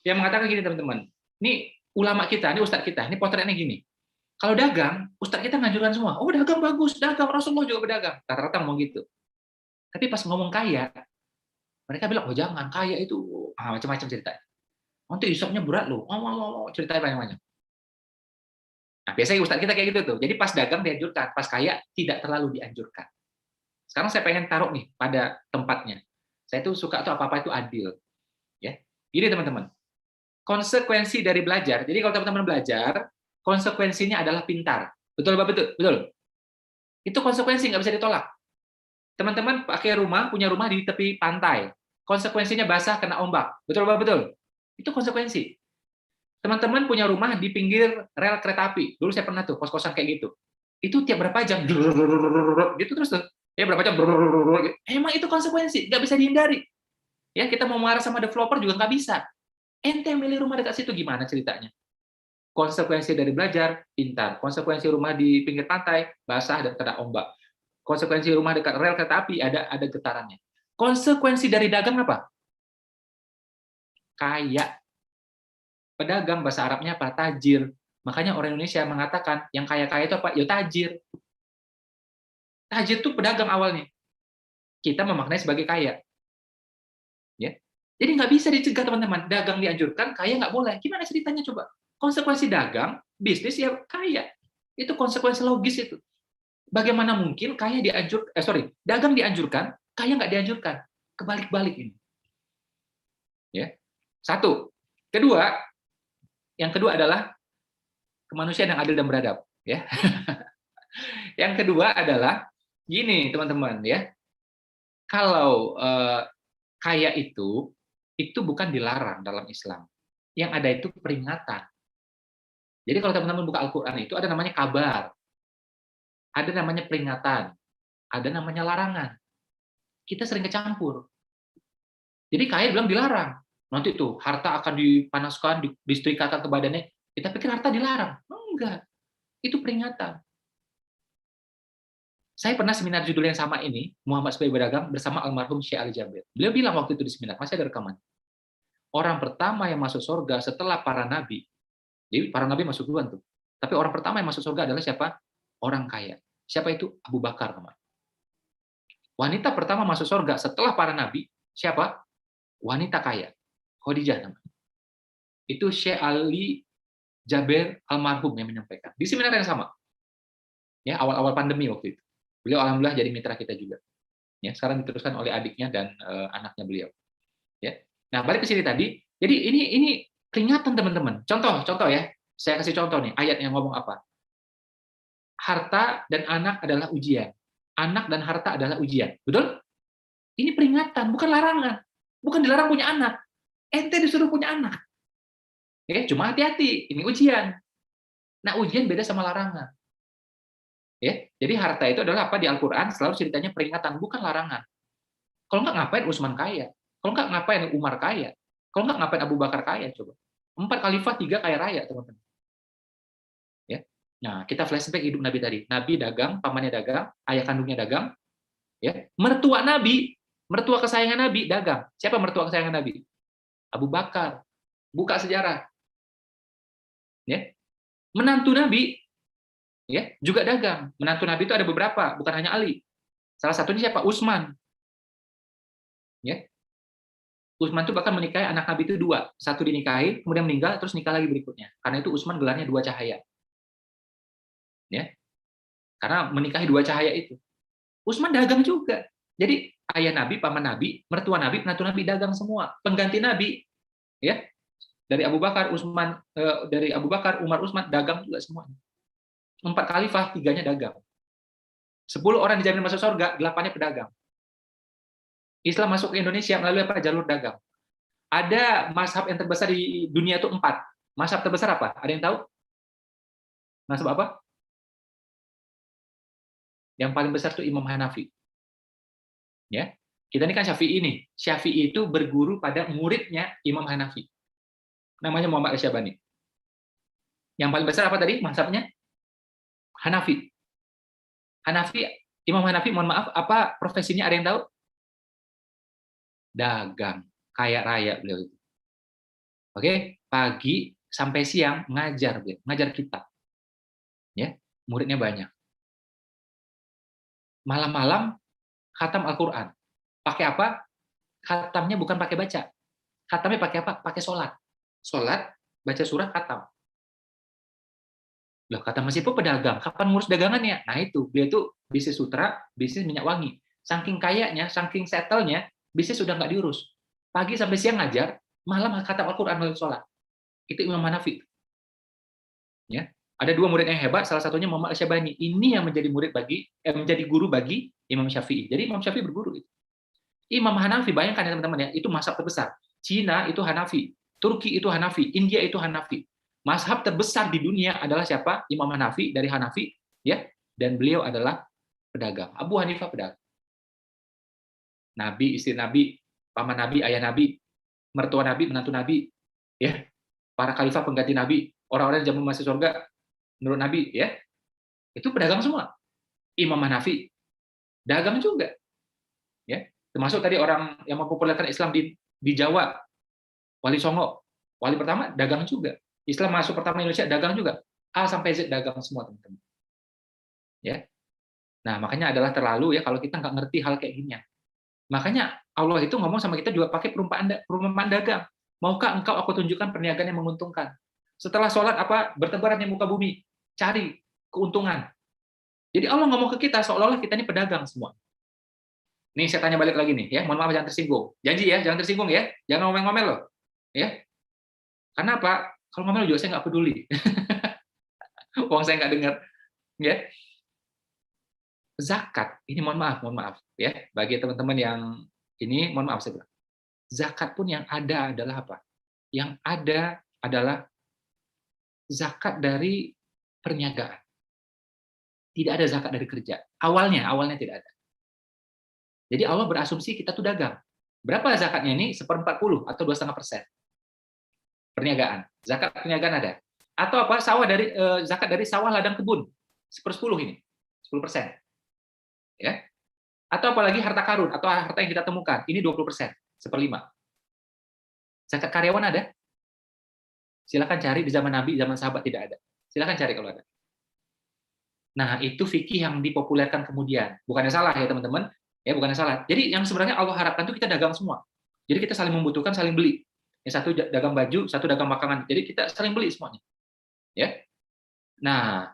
yang mengatakan gini teman-teman, ini ulama kita, ini ustadz kita, ini potretnya gini, kalau dagang, ustadz kita nganjurkan semua, oh dagang bagus, dagang, Rasulullah juga berdagang, rata-rata ngomong gitu, tapi pas ngomong kaya, mereka bilang, oh jangan, kaya itu macam-macam ceritanya, nanti hisapnya berat loh, ceritanya banyak-banyak. Nah biasanya ustadz kita kayak gitu tuh, jadi pas dagang dianjurkan, pas kaya tidak terlalu dianjurkan. Sekarang saya pengen taruh nih pada tempatnya, saya tuh suka tuh apa-apa itu adil, ya. Ini teman-teman, konsekuensi dari belajar. Jadi kalau teman-teman belajar, konsekuensinya adalah pintar. Betul Pak? Betul? Betul. Itu konsekuensi, nggak bisa ditolak. Teman-teman punya rumah di tepi pantai. Konsekuensinya basah kena ombak. Betul Pak? Betul. Itu konsekuensi. Teman-teman punya rumah di pinggir rel kereta api. Dulu saya pernah tuh kos-kosan kayak gitu. Itu tiap berapa jam gitu terus tuh. Ya berapa jam emang itu konsekuensi, nggak bisa dihindari. Ya kita mau marah sama developer juga nggak bisa. Ente milih rumah dekat situ gimana ceritanya? Konsekuensi dari belajar, pintar. Konsekuensi rumah di pinggir pantai, basah dan kena ombak. Konsekuensi rumah dekat rel kereta api, ada getarannya. Konsekuensi dari dagang apa? Kaya. Pedagang, bahasa Arabnya apa? Tajir. Makanya orang Indonesia mengatakan, yang kaya-kaya itu apa? Ya tajir. Tajir itu pedagang awalnya. Kita memaknai sebagai kaya. Ya. Jadi nggak bisa dicegah teman-teman. Dagang dianjurkan, kaya nggak boleh. Gimana ceritanya coba? Konsekuensi dagang, bisnis ya kaya. Itu konsekuensi logis itu. Bagaimana mungkin dagang dianjurkan, kaya nggak dianjurkan? Kebalik-balik ini. Ya. Satu. Yang kedua adalah kemanusiaan yang adil dan beradab. Ya. Yang kedua adalah gini teman-teman ya. Kalau kaya itu bukan dilarang dalam Islam. Yang ada itu peringatan. Jadi kalau teman-teman buka Al-Quran itu ada namanya kabar, ada namanya peringatan, ada namanya larangan. Kita sering kecampur. Jadi kaya bilang dilarang. Nanti tuh harta akan dipanaskan, disetrikakan ke badannya. Kita pikir harta dilarang. Enggak. Itu peringatan. Saya pernah seminar judul yang sama ini, Muhammad sebagai Berdagang, bersama almarhum Syekh Ali Jabir. Beliau bilang waktu itu di seminar, masih ada rekaman. Orang pertama yang masuk surga setelah para nabi. Jadi para nabi masuk duluan tuh. Tapi orang pertama yang masuk surga adalah siapa? Orang kaya. Siapa itu? Abu Bakar, teman. Wanita pertama masuk surga setelah para nabi, siapa? Wanita kaya. Khadijah, teman. Itu Syekh Ali Jabir almarhum yang menyampaikan. Di seminar yang sama. Ya, awal-awal pandemi waktu itu. Beliau alhamdulillah jadi mitra kita juga. Ya, sekarang diteruskan oleh adiknya dan anaknya beliau. Ya. Nah, balik ke sini tadi. Jadi ini peringatan teman-teman. Contoh ya. Saya kasih contoh nih, ayat yang ngomong apa? Harta dan anak adalah ujian. Anak dan harta adalah ujian. Betul? Ini peringatan, bukan larangan. Bukan dilarang punya anak. Ente disuruh punya anak. Ya, cuma hati-hati, ini ujian. Nah, ujian beda sama larangan. Ya, jadi harta itu adalah apa di Al-Qur'an selalu ceritanya peringatan, bukan larangan. Kalau nggak ngapain Utsman kaya? Kalau nggak ngapain Umar kaya? Kalau nggak ngapain Abu Bakar kaya coba? 4 khalifah, 3 kaya raya, teman-teman. Ya. Nah, kita flashback hidup Nabi tadi. Nabi dagang, pamannya dagang, ayah kandungnya dagang, ya. Mertua Nabi, mertua kesayangan Nabi dagang. Siapa mertua kesayangan Nabi? Abu Bakar. Buka sejarah. Ya. Menantu Nabi ya, juga dagang. Menantu Nabi itu ada beberapa, bukan hanya Ali. Salah satunya siapa? Utsman. Ya, Utsman itu bahkan menikahi anak Nabi itu dua, satu dinikahi, kemudian meninggal, terus nikah lagi berikutnya. Karena itu Utsman gelarnya dua cahaya. Ya, karena menikahi dua cahaya itu. Utsman dagang juga. Jadi ayah Nabi, paman Nabi, mertua Nabi, menantu Nabi dagang semua. Pengganti Nabi, ya, dari Abu Bakar, dari Abu Bakar, Umar, Utsman dagang juga semua. 4 khalifah, 3-nya dagang. 10 orang dijamin masuk surga, 8-nya pedagang. Islam masuk ke Indonesia melalui apa? Jalur dagang. Ada mazhab yang terbesar di dunia itu 4. Mazhab terbesar apa? Ada yang tahu? Mazhab apa? Yang paling besar itu Imam Hanafi. Ya, kita ini kan Syafi'i nih. Syafi'i itu berguru pada muridnya Imam Hanafi. Namanya Muhammad Al-Syabani. Yang paling besar apa tadi mazhabnya? Hanafi. Hanafi, Imam Hanafi, mohon maaf, apa profesinya, ada yang tahu? Dagang, kaya raya beliau itu. Oke, pagi sampai siang ngajar beliau, ngajar kitab. Ya, muridnya banyak. Malam-malam khatam Al-Qur'an. Pakai apa? Khatamnya bukan pakai baca. Khatamnya pakai apa? Pakai sholat. Sholat, baca surah, khatam. Loh, kata Mas Ipo pedagang, kapan ngurus dagangannya? Nah itu, dia itu bisnis sutra, bisnis minyak wangi. Saking kayanya, saking settle-nya, bisnis sudah nggak diurus. Pagi sampai siang ngajar, malam khatam Al-Qur'an lalu sholat. Itu Imam Hanafi. Ya, ada 2 murid yang hebat, salah satunya Muhammad Al-Syabani. Ini yang menjadi menjadi guru bagi Imam Syafi'i. Jadi Imam Syafi'i berguru. Imam Hanafi, bayangkan ya teman-teman ya, itu mazhab terbesar. Cina itu Hanafi, Turki itu Hanafi, India itu Hanafi. Mazhab terbesar di dunia adalah siapa? Imam Hanafi, dari Hanafi, ya, dan beliau adalah pedagang. Abu Hanifah pedagang. Nabi, istri Nabi, paman Nabi, ayah Nabi, mertua Nabi, menantu Nabi, ya, para khalifah pengganti Nabi, orang-orang yang jamin masuk surga menurut Nabi, ya, itu pedagang semua. Imam Hanafi dagang juga, ya, termasuk tadi orang yang mempopulerkan Islam di Jawa, Wali Songo, wali pertama dagang juga. Islam masuk pertama Indonesia dagang juga. A sampai Z dagang semua, teman-teman. Ya. Nah, makanya adalah terlalu ya kalau kita nggak ngerti hal kayak gini. Makanya Allah itu ngomong sama kita juga pakai perumpamaan dagang. Maukah engkau aku tunjukkan perniagaan yang menguntungkan? Setelah sholat apa? Bertebaran di muka bumi. Cari keuntungan. Jadi Allah ngomong ke kita seolah-olah kita ini pedagang semua. Nih saya tanya balik lagi nih ya, mohon maaf jangan tersinggung. Janji ya, jangan tersinggung ya. Jangan ngomel-ngomel loh. Ya. Karena apa? Kalau ngomel juga saya nggak peduli. Uang saya nggak dengar. Ya. Zakat, ini mohon maaf ya. Bagi teman-teman yang ini, mohon maaf saya bilang. Zakat pun yang ada adalah apa? Yang ada adalah zakat dari perniagaan. Tidak ada zakat dari kerja. Awalnya tidak ada. Jadi Allah berasumsi kita tuh dagang. Berapa zakatnya ini? 1/40 atau 2,5%. Perniagaan. Zakat perniagaan ada. Atau apa? Zakat dari sawah ladang kebun. 1/10 ini. 10%. Ya. Atau apalagi harta karun atau harta yang kita temukan. Ini 20%, 1/5. Zakat karyawan ada? Silakan cari di zaman Nabi, zaman sahabat tidak ada. Silakan cari kalau ada. Nah, itu fikih yang dipopulerkan kemudian. Bukannya salah ya, teman-teman. Ya, bukannya salah. Jadi yang sebenarnya Allah harapkan itu kita dagang semua. Jadi kita saling membutuhkan, saling beli. Yang satu dagang baju, satu dagang makanan. Jadi kita saling beli semuanya. Ya. Nah,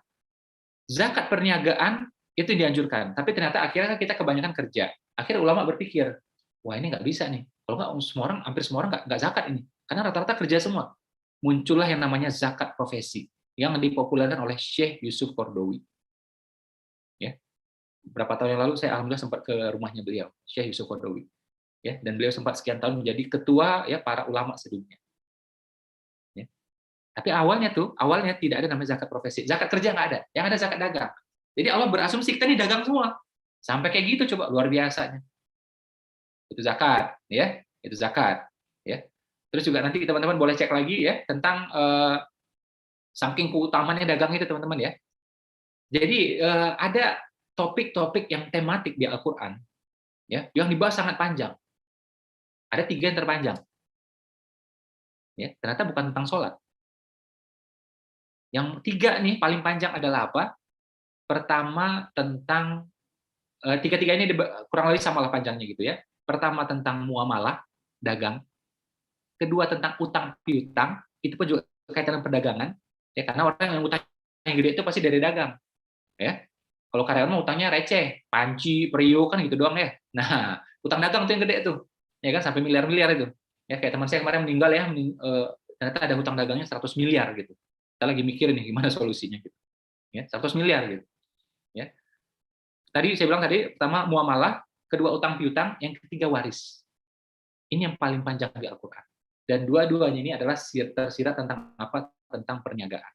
zakat perniagaan itu dianjurkan. Tapi ternyata akhirnya kita kebanyakan kerja. Akhirnya ulama berpikir, wah ini nggak bisa nih. Kalau nggak hampir semua orang nggak zakat ini. Karena rata-rata kerja semua. Muncullah yang namanya zakat profesi yang dipopulerkan oleh Syekh Yusuf Qaradawi. Ya. Berapa tahun yang lalu saya alhamdulillah sempat ke rumahnya beliau, Syekh Yusuf Qaradawi. Ya, dan beliau sempat sekian tahun menjadi ketua ya para ulama sedunia. Ya. Tapi awalnya tidak ada namanya zakat profesi. Zakat kerja nggak ada. Yang ada zakat dagang. Jadi Allah berasumsi kita ini dagang semua. Sampai kayak gitu coba, luar biasanya. Itu zakat, ya. Itu zakat, ya. Terus juga nanti teman-teman boleh cek lagi ya tentang saking keutamaannya dagang itu, teman-teman ya. Jadi ada topik-topik yang tematik di Al-Qur'an ya, yang dibahas sangat panjang. Ada 3 yang terpanjang. Ya, ternyata bukan tentang sholat. Yang 3 nih paling panjang adalah apa? Pertama tentang tiga-tiga ini kurang lebih sama lah panjangnya gitu ya. Pertama tentang muamalah, dagang. Kedua tentang utang piutang, itu pun juga kaitan dengan perdagangan. Ya, karena orang yang utang yang gede itu pasti dari dagang. Ya, kalau karyawan mah utangnya receh, panci, periuk kan gitu doang ya. Nah, utang dagang itu yang gede tuh, ya kan sampai miliar-miliar itu. Ya kayak teman saya kemarin meninggal ya, ternyata ada hutang dagangnya 100 miliar gitu. Kita lagi mikirin nih gimana solusinya gitu. Ya, 100 miliar gitu. Ya. Tadi saya bilang tadi pertama muamalah, kedua utang piutang, yang ketiga waris. Ini yang paling panjang di Al-Qur'an. Dan dua-duanya ini adalah tersirat tentang apa? Tentang perniagaan.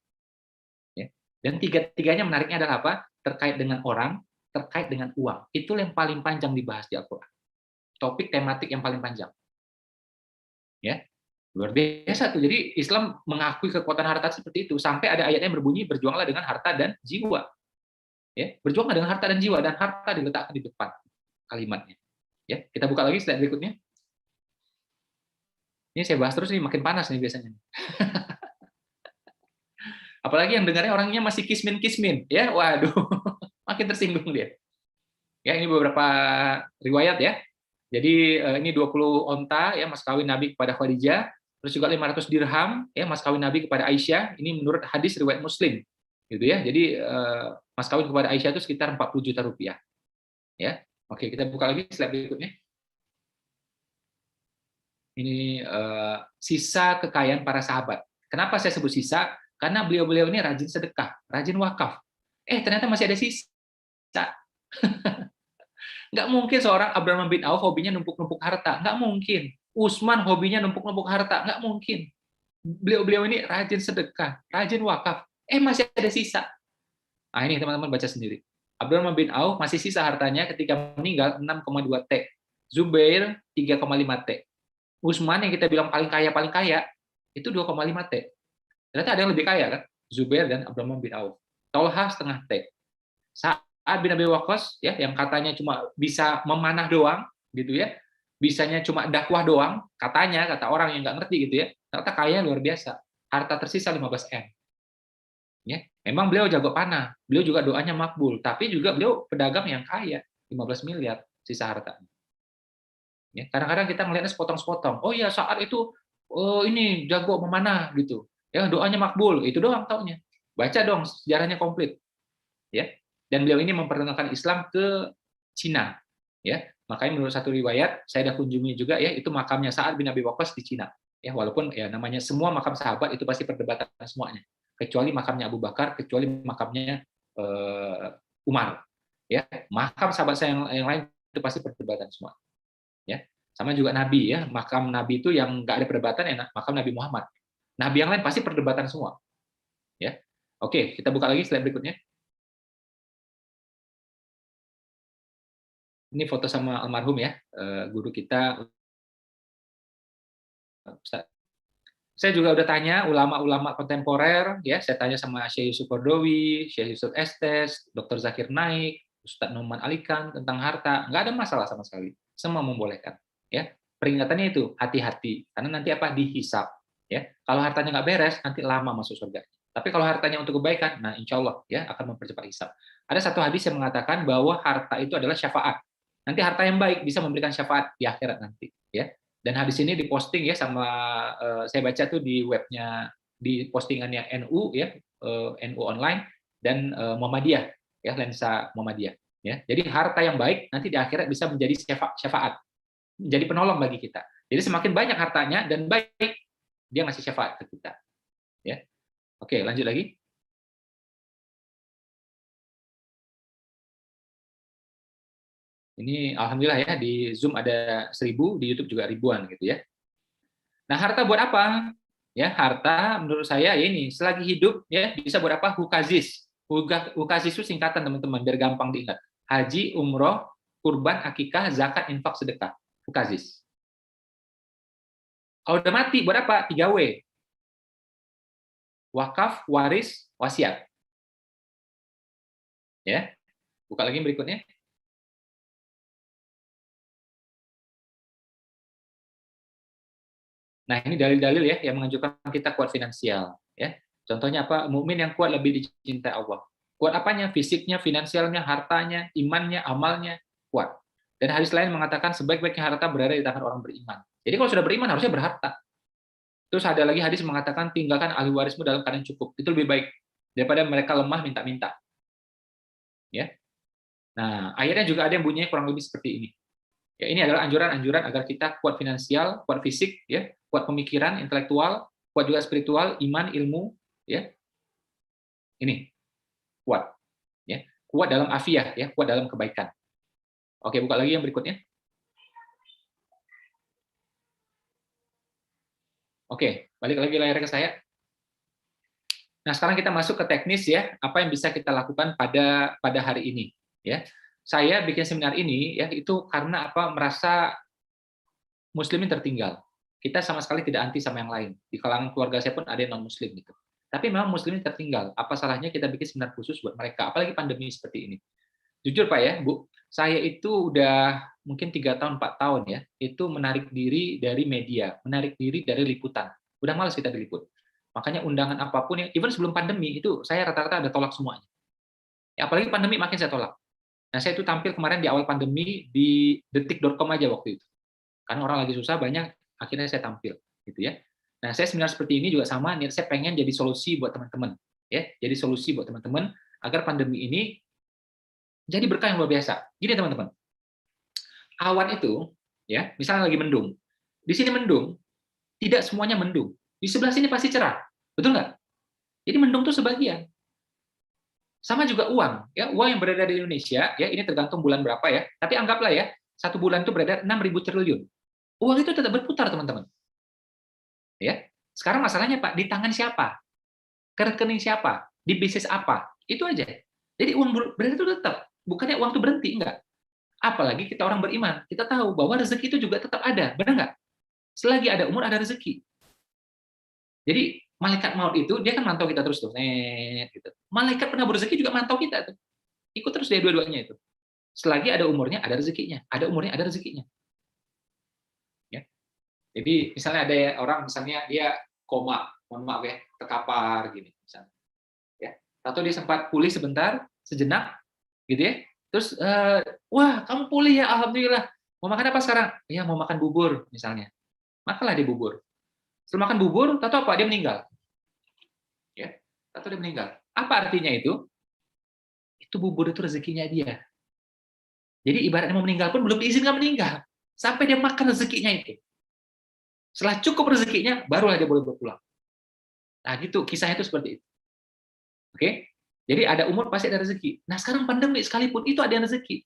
Ya. Dan tiga-tiganya menariknya adalah apa? Terkait dengan orang, terkait dengan uang. Itu yang paling panjang dibahas di Al-Quran. Topik tematik yang paling panjang. Ya, luar biasa tuh. Jadi Islam mengakui kekuatan harta seperti itu. Sampai ada ayatnya yang berbunyi, berjuanglah dengan harta dan jiwa. Ya, berjuanglah dengan harta dan jiwa, dan harta diletakkan di depan kalimatnya. Ya, kita buka lagi slide berikutnya. Ini saya bahas terus nih, makin panas nih biasanya. Apalagi yang dengarnya orangnya masih kismin-kismin, ya, waduh, makin tersinggung dia. Ya, ini beberapa riwayat ya. Jadi ini 20 onta ya mas kawin Nabi kepada Khadijah, terus juga 500 dirham ya mas kawin Nabi kepada Aisyah. Ini menurut hadis riwayat Muslim. Gitu ya. Jadi mas kawin kepada Aisyah itu sekitar 40 juta rupiah. Ya. Oke, kita buka lagi slide berikutnya. Ini sisa kekayaan para sahabat. Kenapa saya sebut sisa? Karena beliau-beliau ini rajin sedekah, rajin wakaf. Ternyata masih ada sisa. Nggak mungkin seorang Abdurrahman bin Auf hobinya numpuk-numpuk harta. Nggak mungkin. Utsman hobinya numpuk-numpuk harta. Nggak mungkin. Beliau-beliau ini rajin sedekah, rajin wakaf. Masih ada sisa. Nah, ini teman-teman baca sendiri. Abdurrahman bin Auf masih sisa hartanya ketika meninggal 6,2 T. Zubair 3,5 T. Utsman yang kita bilang paling kaya, itu 2,5 T. Ternyata ada yang lebih kaya kan? Zubair dan Abdurrahman bin Auf. Tolha setengah T. Sa'ad bin Abi Waqqas ya yang katanya cuma bisa memanah doang gitu ya. Bisanya cuma dakwah doang, katanya kata orang yang nggak ngerti gitu ya. Ternyata kaya luar biasa. Harta tersisa 15 M. Ya, memang beliau jago panah. Beliau juga doanya makbul, tapi juga beliau pedagang yang kaya, 15 miliar sisa harta. Ya, kadang-kadang kita melihatnya sepotong-sepotong. Oh iya, Sa'ad itu ini jago memanah gitu. Ya, doanya makbul, itu doang taunya. Baca dong sejarahnya komplit. Ya. Dan beliau ini memperkenalkan Islam ke Cina, ya. Makanya menurut satu riwayat saya sudah kunjungi juga ya, itu makamnya Sa'ad bin Abi Waqqas di Cina. Ya, walaupun ya namanya semua makam sahabat itu pasti perdebatan semuanya. Kecuali makamnya Abu Bakar, kecuali makamnya Umar. Ya, makam sahabat saya yang lain itu pasti perdebatan semua. Ya. Sama juga Nabi ya, makam Nabi itu yang nggak ada perdebatan ya makam Nabi Muhammad. Nabi yang lain pasti perdebatan semua. Ya. Oke, kita buka lagi slide berikutnya. Ini foto sama almarhum ya, guru kita. Saya juga udah tanya ulama-ulama kontemporer, ya. Saya tanya sama Syekh Yusuf Kordowi, Syekh Yusuf Estes, Dr. Zakir Naik, Ustadz Numan Alikan tentang harta, nggak ada masalah sama sekali. Semua membolehkan. Ya, peringatannya itu hati-hati, karena nanti apa dihisap. Ya, kalau hartanya nggak beres, nanti lama masuk surga. Tapi kalau hartanya untuk kebaikan, nah insya Allah ya akan mempercepat hisap. Ada satu hadis yang mengatakan bahwa harta itu adalah syafaat. Nanti harta yang baik bisa memberikan syafaat di akhirat nanti. Ya, dan hadis ini diposting ya sama saya baca tuh di webnya, di postingannya NU ya, NU online dan Muhammadiyah ya, Lensa Muhammadiyah ya. Jadi harta yang baik nanti di akhirat bisa menjadi syafaat, menjadi penolong bagi kita. Jadi semakin banyak hartanya dan baik, dia ngasih syafaat ke kita. Ya. Oke, lanjut lagi. Ini alhamdulillah ya, di Zoom ada 1000, di YouTube juga ribuan gitu ya. Nah, harta buat apa? Ya, harta menurut saya ya ini selagi hidup ya bisa buat apa? Hukazis. Hukazis itu singkatan teman-teman biar gampang diingat. Haji, umroh, kurban, akikah, zakat, infak, sedekah. Hukazis. Kalau udah mati buat apa? 3W. Wakaf, waris, wasiat. Ya. Buka lagi berikutnya. Nah, ini dalil-dalil ya yang menunjukkan kita kuat finansial, ya. Contohnya apa? Mukmin yang kuat lebih dicintai Allah. Kuat apanya? Fisiknya, finansialnya, hartanya, imannya, amalnya, kuat. Dan hadis lain mengatakan sebaik-baiknya harta berada di tangan orang beriman. Jadi kalau sudah beriman harusnya berharta. Terus ada lagi hadis mengatakan tinggalkan ahli warismu dalam keadaan cukup. Itu lebih baik daripada mereka lemah minta-minta. Ya. Nah, akhirnya juga ada yang bunyinya kurang lebih seperti ini. Ya, ini adalah anjuran-anjuran agar kita kuat finansial, kuat fisik, ya, kuat pemikiran, intelektual, kuat juga spiritual, iman, ilmu, ya. Ini kuat, ya. Kuat dalam afiah, ya, kuat dalam kebaikan. Oke, buka lagi yang berikutnya. Oke, balik lagi layar ke saya. Nah, sekarang kita masuk ke teknis ya, apa yang bisa kita lakukan pada hari ini, ya. Saya bikin seminar ini ya itu karena apa? Merasa muslimin tertinggal. Kita sama sekali tidak anti sama yang lain. Di kalangan keluarga saya pun ada yang non muslim gitu. Tapi memang muslimin tertinggal. Apa salahnya kita bikin seminar khusus buat mereka, apalagi pandemi seperti ini. Jujur Pak ya, Bu, saya itu udah mungkin 3 tahun, 4 tahun ya, itu menarik diri dari media, menarik diri dari liputan. Udah malas kita diliput. Makanya undangan apapun yang even sebelum pandemi itu saya rata-rata ada tolak semuanya. Ya, apalagi pandemi makin saya tolak. Nah, saya itu tampil kemarin di awal pandemi di detik.com aja waktu itu. Karena orang lagi susah banyak, akhirnya saya tampil gitu ya. Nah, saya seminar seperti ini juga sama, niat saya pengen jadi solusi buat teman-teman ya, jadi solusi buat teman-teman agar pandemi ini jadi berkah yang luar biasa. Gini teman-teman, awan itu ya, misalnya lagi mendung. Di sini mendung, tidak semuanya mendung. Di sebelah sini pasti cerah. Betul nggak? Jadi mendung tuh sebagian. Sama juga uang, ya, uang yang berada di Indonesia, ya, ini tergantung bulan berapa ya. Tapi anggaplah ya, satu bulan itu beredar 6.000 triliun. Uang itu tetap berputar, teman-teman. Ya. Sekarang masalahnya Pak, di tangan siapa? Ke rekening siapa? Di bisnis apa? Itu aja. Jadi uang berarti itu tetap, bukannya uang itu berhenti, enggak. Apalagi kita orang beriman, kita tahu bahwa rezeki itu juga tetap ada, benar nggak? Selagi ada umur ada rezeki. Jadi malaikat maut itu dia kan mantau kita terus tuh, net gitu. Malaikat penabur rezeki juga mantau kita tuh. Ikut terus dia dua-duanya itu. Selagi ada umurnya ada rezekinya, ada umurnya ada rezekinya. Ya. Jadi misalnya ada orang misalnya dia koma, mohon maaf ya, terkapar gini misalnya. Ya. Atau dia sempat pulih sebentar, sejenak gitu ya. Terus wah, kamu pulih ya, alhamdulillah. Mau makan apa sekarang? Ya, mau makan bubur misalnya. Makanlah dia bubur. Setelah makan bubur, tahu apa? Dia meninggal. Ya, tahu dia meninggal. Apa artinya itu? Itu bubur itu rezekinya dia. Jadi ibaratnya mau meninggal pun belum diizinkan meninggal. Sampai dia makan rezekinya itu. Setelah cukup rezekinya, barulah dia boleh berpulang. Nah, gitu, kisahnya itu seperti itu. Oke? Jadi ada umur pasti ada rezeki. Nah, sekarang pandemi sekalipun itu ada yang rezeki.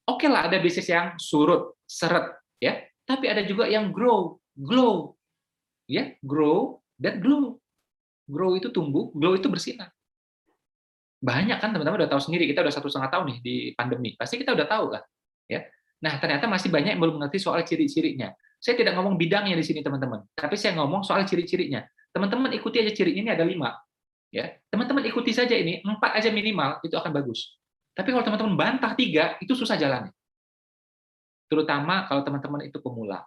Oke lah, ada bisnis yang surut, seret, ya. Tapi ada juga yang glow, ya, grow dan glow. Grow itu tumbuh, glow itu bersinar. Banyak kan teman-teman udah tahu sendiri, kita udah 1,5 tahun nih di pandemi, pasti kita udah tahu lah, ya. Nah, ternyata masih banyak yang belum mengerti soal ciri-cirinya. Saya tidak ngomong bidangnya di sini teman-teman, tapi saya ngomong soal ciri-cirinya. Teman-teman ikuti aja cirinya, ini ada 5, ya. Teman-teman ikuti saja ini, 4 aja minimal, itu akan bagus. Tapi kalau teman-teman bantah 3, itu susah jalannya. Terutama kalau teman-teman itu pemula.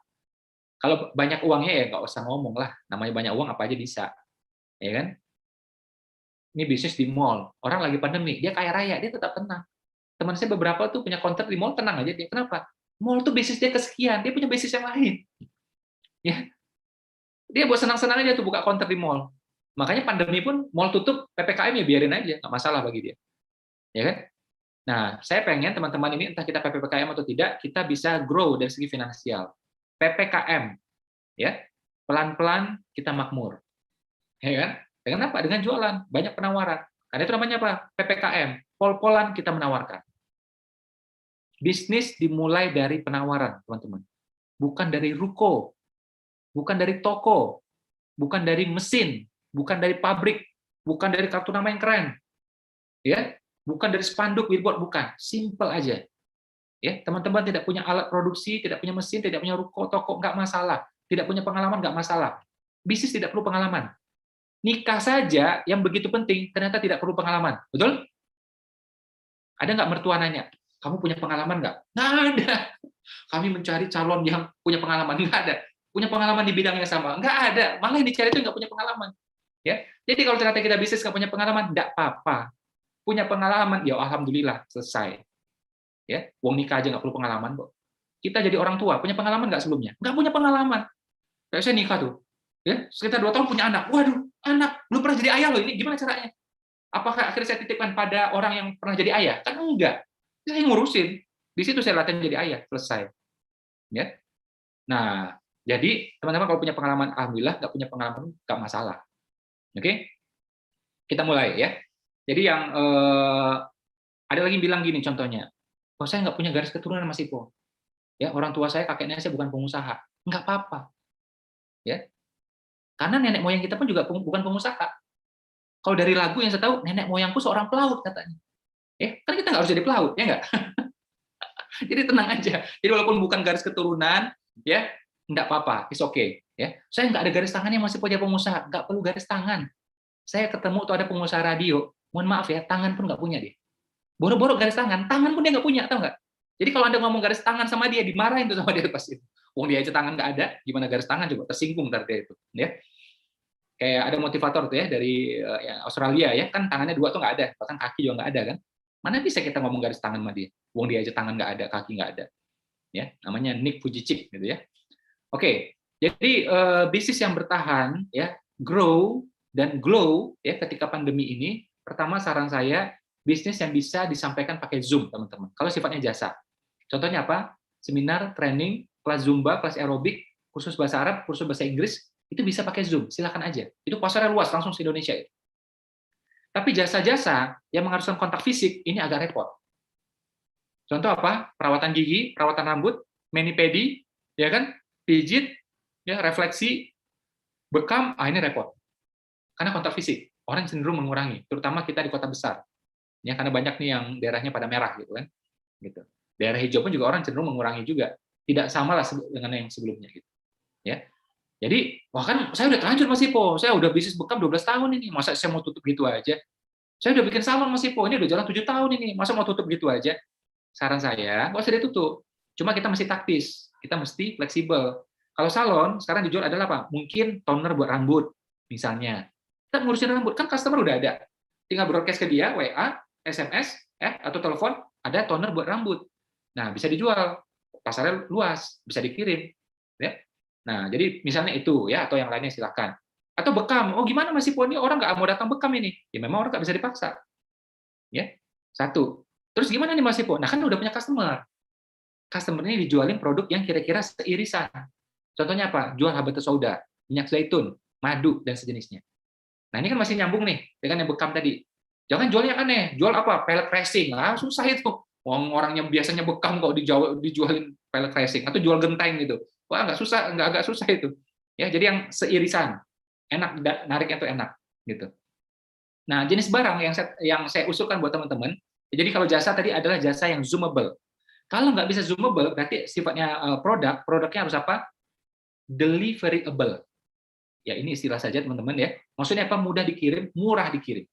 Kalau banyak uangnya ya nggak usah ngomong lah, namanya banyak uang apa aja bisa, ya kan? Ini bisnis di mall, orang lagi pandemi, dia kaya raya, dia tetap tenang. Teman saya beberapa tuh punya kontrak di mall, tenang aja dia. Kenapa? Mall tuh bisnis dia kesekian, dia punya bisnis yang lain. Ya, dia buat senang-senang aja tuh buka kontrak di mall. Makanya pandemi pun mall tutup, PPKM ya biarin aja, nggak masalah bagi dia. Ya kan? Nah, saya pengen teman-teman ini entah kita PPKM atau tidak, kita bisa grow dari segi finansial. PPKM, ya, pelan-pelan kita makmur. Ya kan? Dengan apa? Dengan jualan, banyak penawaran. Karena itu namanya apa? PPKM, pol-polan kita menawarkan. Bisnis dimulai dari penawaran, teman-teman. Bukan dari ruko, bukan dari toko, bukan dari mesin, bukan dari pabrik, bukan dari kartu nama yang keren. Ya, bukan dari spanduk, billboard, bukan. Simple aja. Ya, teman-teman tidak punya alat produksi, tidak punya mesin, tidak punya ruko, toko, nggak masalah. Tidak punya pengalaman, nggak masalah. Bisnis tidak perlu pengalaman. Nikah saja yang begitu penting, ternyata tidak perlu pengalaman. Betul? Ada nggak mertua nanya, kamu punya pengalaman nggak? Nggak ada. Kami mencari calon yang punya pengalaman. Nggak ada. Punya pengalaman di bidang yang sama. Nggak ada. Malah yang dicari itu nggak punya pengalaman. Ya. Jadi kalau ternyata kita bisnis nggak punya pengalaman, nggak apa-apa. punya pengalaman, ya alhamdulillah selesai. Ya, wong nikah aja nggak perlu pengalaman kok. Kita jadi orang tua punya pengalaman nggak sebelumnya? Nggak punya pengalaman. Kayak saya nikah tuh, ya sekitar 2 tahun punya anak. Waduh, anak belum pernah jadi ayah loh. Ini gimana caranya? Apakah akhirnya saya titipkan pada orang yang pernah jadi ayah? Kan enggak. Saya ngurusin. Di situ saya latihan jadi ayah. Selesai. Ya. Nah, jadi teman-teman kalau punya pengalaman, alhamdulillah. Nggak punya pengalaman, nggak masalah. Oke? Kita mulai ya. Jadi yang ada lagi bilang gini contohnya. Oh, saya nggak punya garis keturunan Mas Ipo. Ya, orang tua saya, kakeknya saya bukan pengusaha. Nggak apa-apa. Ya. Karena nenek moyang kita pun juga bukan pengusaha. Kalau dari lagu yang saya tahu, nenek moyangku seorang pelaut katanya. Kan kita nggak harus jadi pelaut, ya nggak? Jadi tenang aja. Jadi walaupun bukan garis keturunan, ya nggak apa-apa, it's okay. Ya, saya nggak ada garis tangannya masih punya pengusaha, nggak perlu garis tangan. Saya ketemu tuh ada pengusaha radio, mohon maaf ya, tangan pun nggak punya dia. Boro-boro garis tangan pun dia nggak punya, tahu nggak? Jadi kalau Anda ngomong garis tangan sama dia, dimarahin tuh sama dia pasti. Wong dia aja tangan nggak ada, gimana garis tangan coba, tersinggung ntar dia itu. Ya. Kayak ada motivator tuh ya dari Australia ya, kan tangannya 2 tuh nggak ada, bahkan kaki juga nggak ada kan. Mana bisa kita ngomong garis tangan sama dia? Wong dia aja tangan nggak ada, kaki nggak ada. Ya, namanya Nick Vujicic gitu ya. Oke, jadi bisnis yang bertahan ya, grow dan glow ya ketika pandemi ini. Pertama saran saya bisnis yang bisa disampaikan pakai Zoom teman-teman. Kalau sifatnya jasa. Contohnya apa? Seminar, training, kelas Zumba, kelas aerobik, kursus bahasa Arab, kursus bahasa Inggris, itu bisa pakai Zoom. Silakan aja. Itu pasarnya luas langsung se Indonesia itu. Tapi jasa-jasa yang mengharuskan kontak fisik ini agak repot. Contoh apa? Perawatan gigi, perawatan rambut, mani-pedi, ya kan? Pijit, ya refleksi, bekam, ini repot. Karena kontak fisik, orang cenderung mengurangi, terutama kita di kota besar. Ya karena banyak nih yang daerahnya pada merah gitu kan. Gitu. Daerah hijau pun juga orang cenderung mengurangi juga. Tidak sama lah dengan yang sebelumnya gitu. Ya. Jadi, wah kan saya udah terlanjur Mas Ipo, saya udah bisnis bekam 12 tahun ini, masa saya mau tutup gitu aja? Saya udah bikin salon Mas Ipo, ini udah jalan 7 tahun ini, masa mau tutup gitu aja? Saran saya, nggak usah ditutup. Cuma kita mesti taktis, kita mesti fleksibel. Kalau salon, sekarang dijual adalah apa? Mungkin toner buat rambut, misalnya. Kita ngurusin rambut, kan customer udah ada. Tinggal broadcast ke dia, WA, SMS, atau telepon, ada toner buat rambut. Nah, bisa dijual. Pasarnya luas, bisa dikirim. Ya. Nah, jadi misalnya itu ya, atau yang lainnya silakan. Atau bekam, oh gimana Mas Ipo, ini orang nggak mau datang bekam ini? Ya memang orang nggak bisa dipaksa. Ya, satu. Terus gimana nih Mas Ipo? Nah kan udah punya customer. Customer-nya dijualin produk yang kira-kira seirisan. Contohnya apa? Jual habatus sauda, minyak zaitun, madu, dan sejenisnya. Nah ini kan masih nyambung nih dengan yang bekam tadi. Jangan jual yang aneh. Jual apa? Pellet racing. Susah itu. Orang yang biasanya bekam kok dijualin pellet racing. Atau jual genteng gitu. Wah, nggak susah, nggak agak susah itu. Ya, jadi yang seirisan. Enak, nariknya itu enak. Gitu. Nah, jenis barang yang saya usulkan buat teman-teman, jadi kalau jasa tadi adalah jasa yang zoomable. Kalau nggak bisa zoomable, berarti sifatnya produknya harus apa? Deliverable. Ya, ini istilah saja teman-teman ya. Maksudnya apa? Mudah dikirim, murah dikirim.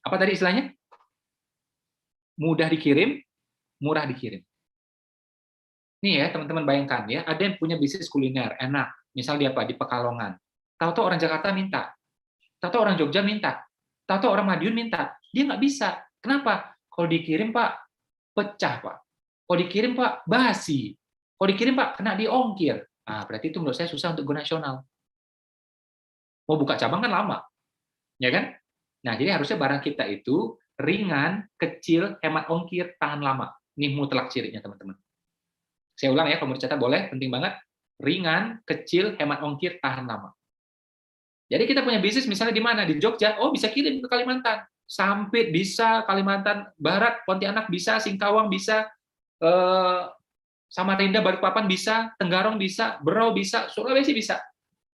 Apa tadi istilahnya? Mudah dikirim, murah dikirim. Nih ya, teman-teman bayangkan ya, ada yang punya bisnis kuliner, enak. Misal dia apa? Di Pekalongan. Tahu-tahu orang Jakarta minta. Tahu-tahu orang Jogja minta. Tahu-tahu orang Madiun minta. Dia nggak bisa. Kenapa? Kalau dikirim, Pak, pecah, Pak. Kalau dikirim, Pak, basi. Kalau dikirim, Pak, kena diongkir. Nah, berarti itu menurut saya susah untuk go nasional. Mau buka cabang kan lama. Ya kan? Nah, jadi harusnya barang kita itu ringan, kecil, hemat ongkir, tahan lama. Ini mutlak cirinya, teman-teman. Saya ulang ya, kalau mau dicatat boleh, penting banget. Ringan, kecil, hemat ongkir, tahan lama. Jadi kita punya bisnis misalnya di mana? Di Jogja, oh bisa kirim ke Kalimantan. Sampit bisa, Kalimantan Barat, Pontianak bisa, Singkawang bisa, Samarinda, Balikpapan bisa, Tenggarong bisa, Berau bisa, Sulawesi bisa.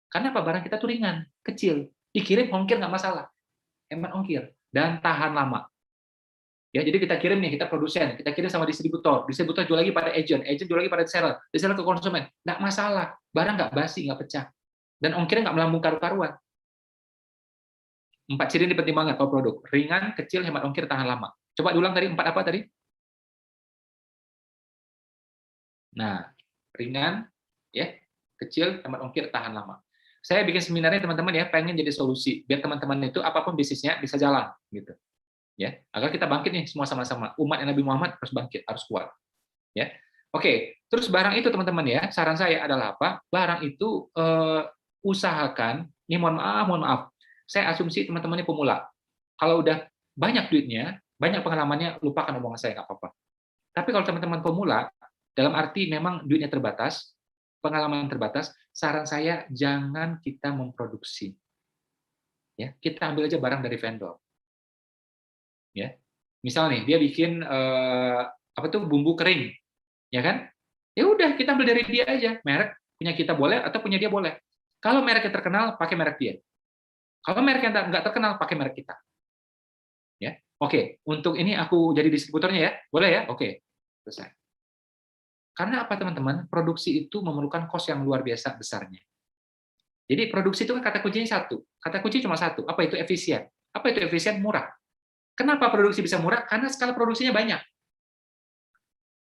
Karena apa? Barang kita tuh ringan, kecil. Dikirim ongkir nggak masalah. Hemat ongkir. Dan tahan lama. Ya, jadi kita kirim nih, kita produsen, kita kirim sama distributor jual lagi pada agent jual lagi pada reseller ke konsumen, nggak masalah, barang nggak basi, nggak pecah, dan ongkirnya nggak melambung karu-karuan. 4 ciri ini penting banget kalau produk, ringan, kecil, hemat ongkir, tahan lama. Coba diulang tadi, 4 apa tadi? Nah, ringan, ya, kecil, hemat ongkir, tahan lama. Saya bikin seminarnya teman-teman ya, pengen jadi solusi, biar teman-teman itu apapun bisnisnya bisa jalan, gitu. Ya, agar kita bangkit nih semua sama-sama. Umat Nabi Muhammad harus bangkit, harus kuat. Ya, oke. Terus barang itu teman-teman ya, saran saya adalah apa? Barang itu usahakan. Ini mohon maaf. Saya asumsi teman-teman ini pemula. Kalau udah banyak duitnya, banyak pengalamannya, lupakan omongan saya nggak apa-apa. Tapi kalau teman-teman pemula, dalam arti memang duitnya terbatas, pengalaman terbatas, saran saya jangan kita memproduksi. Ya, kita ambil aja barang dari vendor. Ya, misal nih dia bikin apa tuh bumbu kering, ya kan? Ya udah kita ambil dari dia aja, merek punya kita boleh atau punya dia boleh. Kalau mereknya terkenal, pakai merek dia. Kalau mereknya nggak terkenal, pakai merek kita. Ya, oke. Untuk ini aku jadi distributornya ya, boleh ya? Oke, selesai. Karena apa teman-teman? Produksi itu memerlukan kos yang luar biasa besarnya. Jadi produksi itu kan kata kuncinya satu. Kata kunci cuma satu. Apa itu efisien? Apa itu efisien? Murah. Kenapa produksi bisa murah? Karena skala produksinya banyak.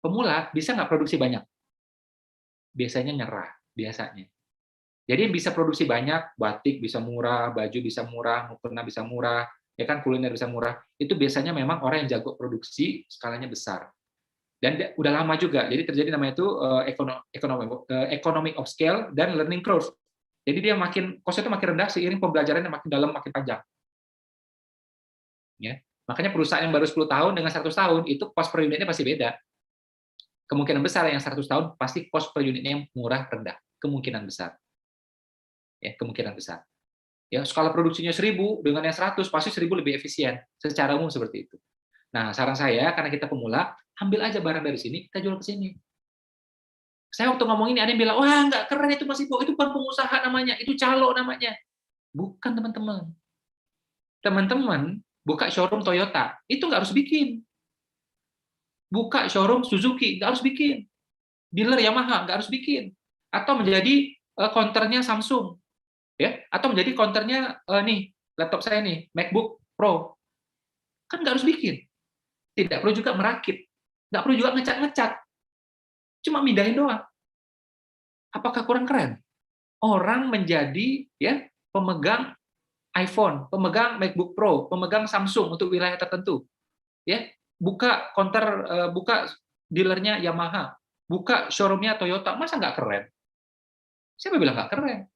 Pemula bisa nggak produksi banyak? Biasanya nyerah, biasanya. Jadi bisa produksi banyak, batik bisa murah, baju bisa murah, mukena bisa murah, ya kan kuliner bisa murah. Itu biasanya memang orang yang jago produksi, skalanya besar. Dan udah lama juga, jadi terjadi namanya itu economic of scale dan learning curve. Jadi dia makin cost itu makin rendah seiring pembelajarannya makin dalam, makin panjang. Ya. Makanya perusahaan yang baru 10 tahun dengan 100 tahun itu cost per unitnya pasti beda. Kemungkinan besar yang 100 tahun pasti cost per unitnya yang murah rendah, kemungkinan besar. Ya, kemungkinan besar. Ya, skala produksinya 1000 dengan yang 100 pasti 1000 lebih efisien. Secara umum seperti itu. Nah, saran saya karena kita pemula, ambil aja barang dari sini, kita jual ke sini. Saya waktu ngomong ini ada yang bilang, "Wah, nggak keren itu Mas Ipo, itu bukan pengusaha namanya, itu calo namanya." Bukan, teman-teman. Teman-teman buka showroom Toyota, itu nggak harus bikin. Buka showroom Suzuki, nggak harus bikin. Dealer Yamaha, nggak harus bikin. Atau menjadi counternya Samsung, ya, atau menjadi counternya nih laptop saya nih MacBook Pro, kan nggak harus bikin, tidak perlu juga merakit, nggak perlu juga ngecat, cuma mindahin doang. Apakah kurang keren? Orang menjadi ya pemegang iPhone, pemegang MacBook Pro, pemegang Samsung untuk wilayah tertentu, ya buka counter, buka dealernya Yamaha, buka showroomnya Toyota, masa nggak keren? Siapa bilang nggak keren?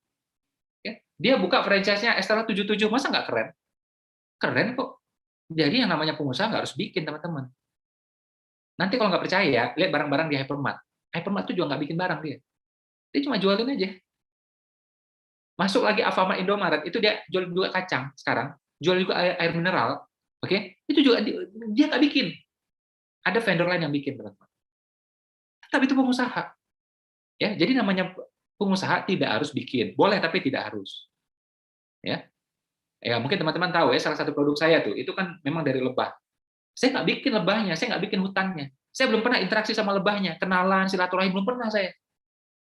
Ya, dia buka franchise-nya Estella 77, masa nggak keren? Keren kok. Jadi yang namanya pengusaha nggak harus bikin, teman-teman. Nanti kalau nggak percaya, lihat barang-barang di Hypermart. Hypermart itu juga nggak bikin barang dia. Dia cuma jualin aja. Masuk lagi Alfamart, Indomaret, itu dia jual juga kacang sekarang, jual juga air mineral, oke? Itu juga dia nggak bikin. Ada vendor lain yang bikin, teman-teman. Tapi itu pengusaha. Ya, jadi namanya pengusaha tidak harus bikin. Boleh tapi tidak harus. Ya. Ya, mungkin teman-teman tahu ya, salah satu produk saya tuh, itu kan memang dari lebah. Saya nggak bikin lebahnya, saya nggak bikin hutannya. Saya belum pernah interaksi sama lebahnya, kenalan, silaturahim, belum pernah saya.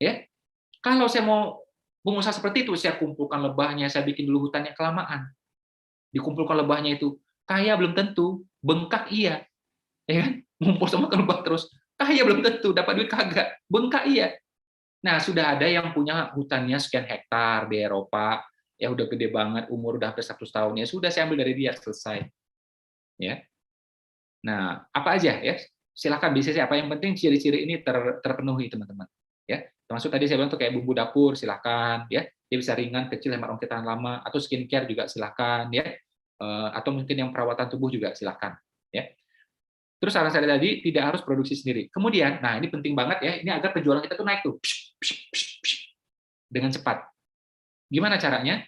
Ya, kalau saya mau pengusaha seperti itu, saya kumpulkan lebahnya, saya bikin dulu hutannya, kelamaan. Dikumpulkan lebahnya itu, kaya belum tentu, bengkak iya. Ya kan? Ngumpul sama ke lebah terus, kaya belum tentu, dapat duit kagak, bengkak iya. Nah, sudah ada yang punya hutannya sekian hektar di Eropa, ya udah gede banget, umur udah hampir 100 tahun, ya sudah saya ambil dari dia, selesai. Ya. Nah, apa aja ya? Silakan bisnisnya apa, yang penting ciri-ciri ini terpenuhi, teman-teman. Ya, termasuk tadi saya bilang tuh kayak bumbu dapur, silakan ya. Dia bisa ringan, kecil, hemat ongkir tahan lama, atau skincare juga silakan ya. Atau mungkin yang perawatan tubuh juga silakan ya. Terus saran saya tadi tidak harus produksi sendiri. Kemudian, nah ini penting banget ya, ini agar penjualan kita tuh naik tuh dengan cepat. Gimana caranya?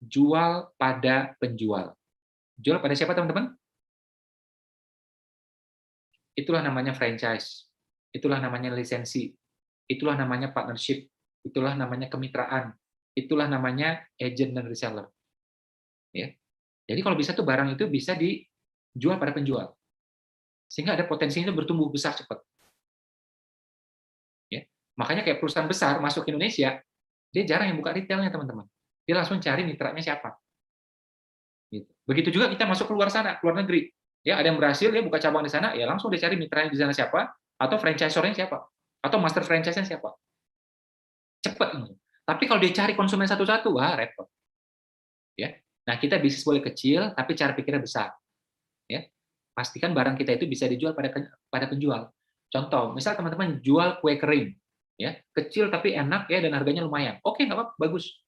Jual pada penjual. Jual pada siapa, teman-teman? Itulah namanya franchise. Itulah namanya lisensi. Itulah namanya partnership. Itulah namanya kemitraan. Itulah namanya agent dan reseller. Ya. Jadi kalau bisa tuh barang itu bisa dijual pada penjual. Sehingga ada potensinya bertumbuh besar cepat. Ya. Makanya kayak perusahaan besar masuk ke Indonesia, dia jarang yang buka retailnya, teman-teman. Dia langsung cari mitranya siapa. Gitu. Begitu juga kita masuk ke luar sana, ke luar negeri. Ya, ada yang berhasil, dia buka cabang di sana, ya langsung dia cari mitranya di sana siapa, atau franchisor-nya siapa, atau master franchise-nya siapa. Cepat. Tapi kalau dia cari konsumen satu-satu, wah repot. Ya. Nah, kita bisnis boleh kecil, tapi cara pikirnya besar. ya. Pastikan barang kita itu bisa dijual pada penjual. Contoh, misal teman-teman jual kue kering, ya, kecil tapi enak ya dan harganya lumayan. Oke, nggak apa-apa, bagus.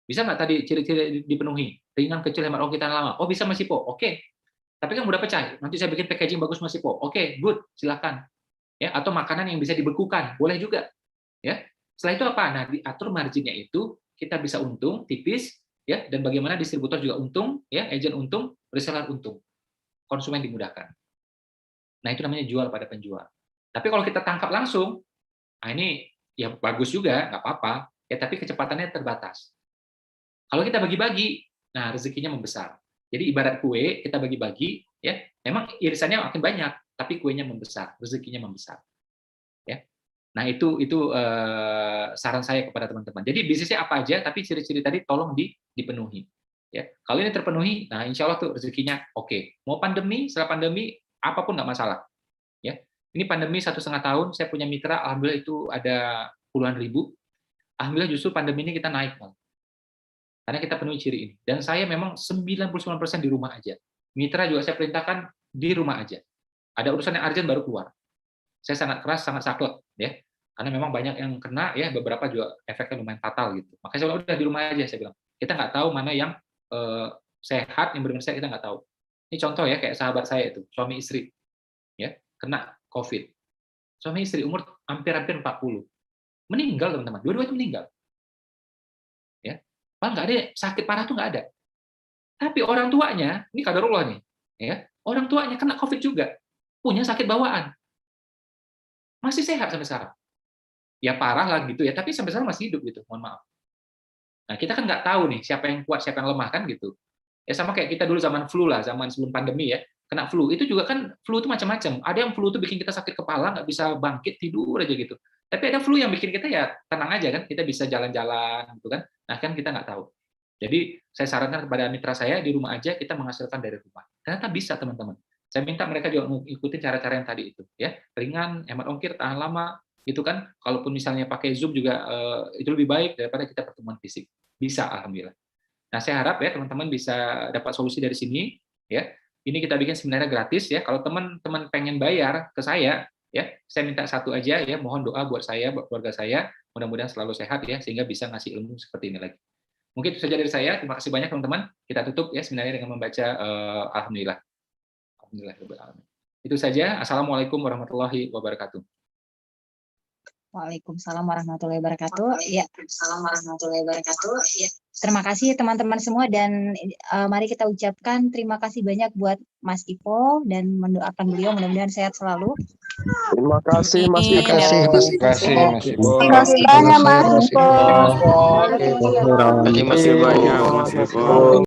Bisa nggak tadi ciri-ciri dipenuhi? Ringan, kecil, hemat ongkir, tahan lama. Oh, bisa Mas Ipo. Oke. Tapi kan mudah pecah. Nanti saya bikin packaging bagus Mas Ipo. Oke, good, silakan. Ya, atau makanan yang bisa dibekukan, boleh juga. Ya. Setelah itu apa? Nah, diatur marginnya itu kita bisa untung tipis, ya, dan bagaimana distributor juga untung, ya, agent untung, reseller untung. Konsumen dimudahkan. Nah, itu namanya jual pada penjual. Tapi kalau kita tangkap langsung, nah ini ya bagus juga, nggak apa-apa, ya, tapi kecepatannya terbatas. Kalau kita bagi-bagi, nah rezekinya membesar. Jadi ibarat kue, kita bagi-bagi, ya, memang irisannya makin banyak, tapi kuenya membesar, rezekinya membesar. Ya. Nah, itu saran saya kepada teman-teman. Jadi bisnisnya apa aja, tapi ciri-ciri tadi tolong dipenuhi. Ya, kalau ini terpenuhi, nah insya Allah tuh rezekinya oke. Mau pandemi, setelah pandemi, apapun nggak masalah. Ya, ini pandemi 1,5 tahun, saya punya mitra, alhamdulillah itu ada puluhan ribu. Alhamdulillah justru pandemi ini kita naik, karena kita penuhi ciri ini. Dan saya memang 99% di rumah aja. Mitra juga saya perintahkan di rumah aja. Ada urusan yang urgent baru keluar. Saya sangat keras, sangat saklek, ya. Karena memang banyak yang kena, ya, beberapa juga efeknya lumayan fatal gitu. Makanya saya bilang, udah di rumah aja, saya bilang. Kita nggak tahu mana yang sehat, yang benar-benar sehat, kita nggak tahu. Ini contoh ya, kayak sahabat saya itu, suami istri, ya, kena COVID. Suami istri umur hampir-hampir 40. Meninggal, teman-teman. Dua-dua itu meninggal. Ya. Malah nggak ada, sakit parah tuh nggak ada. Tapi orang tuanya, ini qadarullah nih, ya, orang tuanya kena COVID juga, punya sakit bawaan. Masih sehat sampai sekarang. Ya parah lah gitu ya, tapi sampai sekarang masih hidup gitu, mohon maaf. Nah, kita kan nggak tahu nih siapa yang kuat, siapa yang lemah kan gitu. Ya sama kayak kita dulu zaman flu lah, zaman sebelum pandemi ya, kena flu. Itu juga kan flu itu macam-macam. Ada yang flu itu bikin kita sakit kepala, nggak bisa bangkit, tidur aja gitu. Tapi ada flu yang bikin kita ya tenang aja kan, kita bisa jalan-jalan gitu kan. Nah, kan kita nggak tahu. Jadi saya sarankan kepada mitra saya di rumah aja kita menghasilkan dari rumah. Ternyata bisa teman-teman. Saya minta mereka juga mengikuti cara-cara yang tadi itu, ya, ringan, hemat ongkir, tahan lama, itu kan. Kalaupun misalnya pakai Zoom juga itu lebih baik daripada kita pertemuan fisik. Bisa, alhamdulillah. Nah, saya harap ya teman-teman bisa dapat solusi dari sini, ya. Ini kita bikin sebenarnya gratis ya. Kalau teman-teman pengen bayar ke saya, ya, saya minta satu aja ya, mohon doa buat saya, buat keluarga saya, mudah-mudahan selalu sehat ya, sehingga bisa ngasih ilmu seperti ini lagi. Mungkin itu saja dari saya. Terima kasih banyak teman-teman. Kita tutup ya sebenarnya dengan membaca alhamdulillah. Alhamdulillah. Itu saja. Assalamualaikum warahmatullahi wabarakatuh. Waalaikumsalam warahmatullahi wabarakatuh. Ya. Waalaikumsalam warahmatullahi wabarakatuh. Ya. Terima kasih teman-teman semua dan mari kita ucapkan terima kasih banyak buat Mas Ipo dan mendoakan beliau mudah-mudahan sehat selalu. Terima kasih Mas Ipo. Terima kasih Mas Ipo. Terima kasih banyak Mas Ipo. Terima kasih banyak Mas Ipo.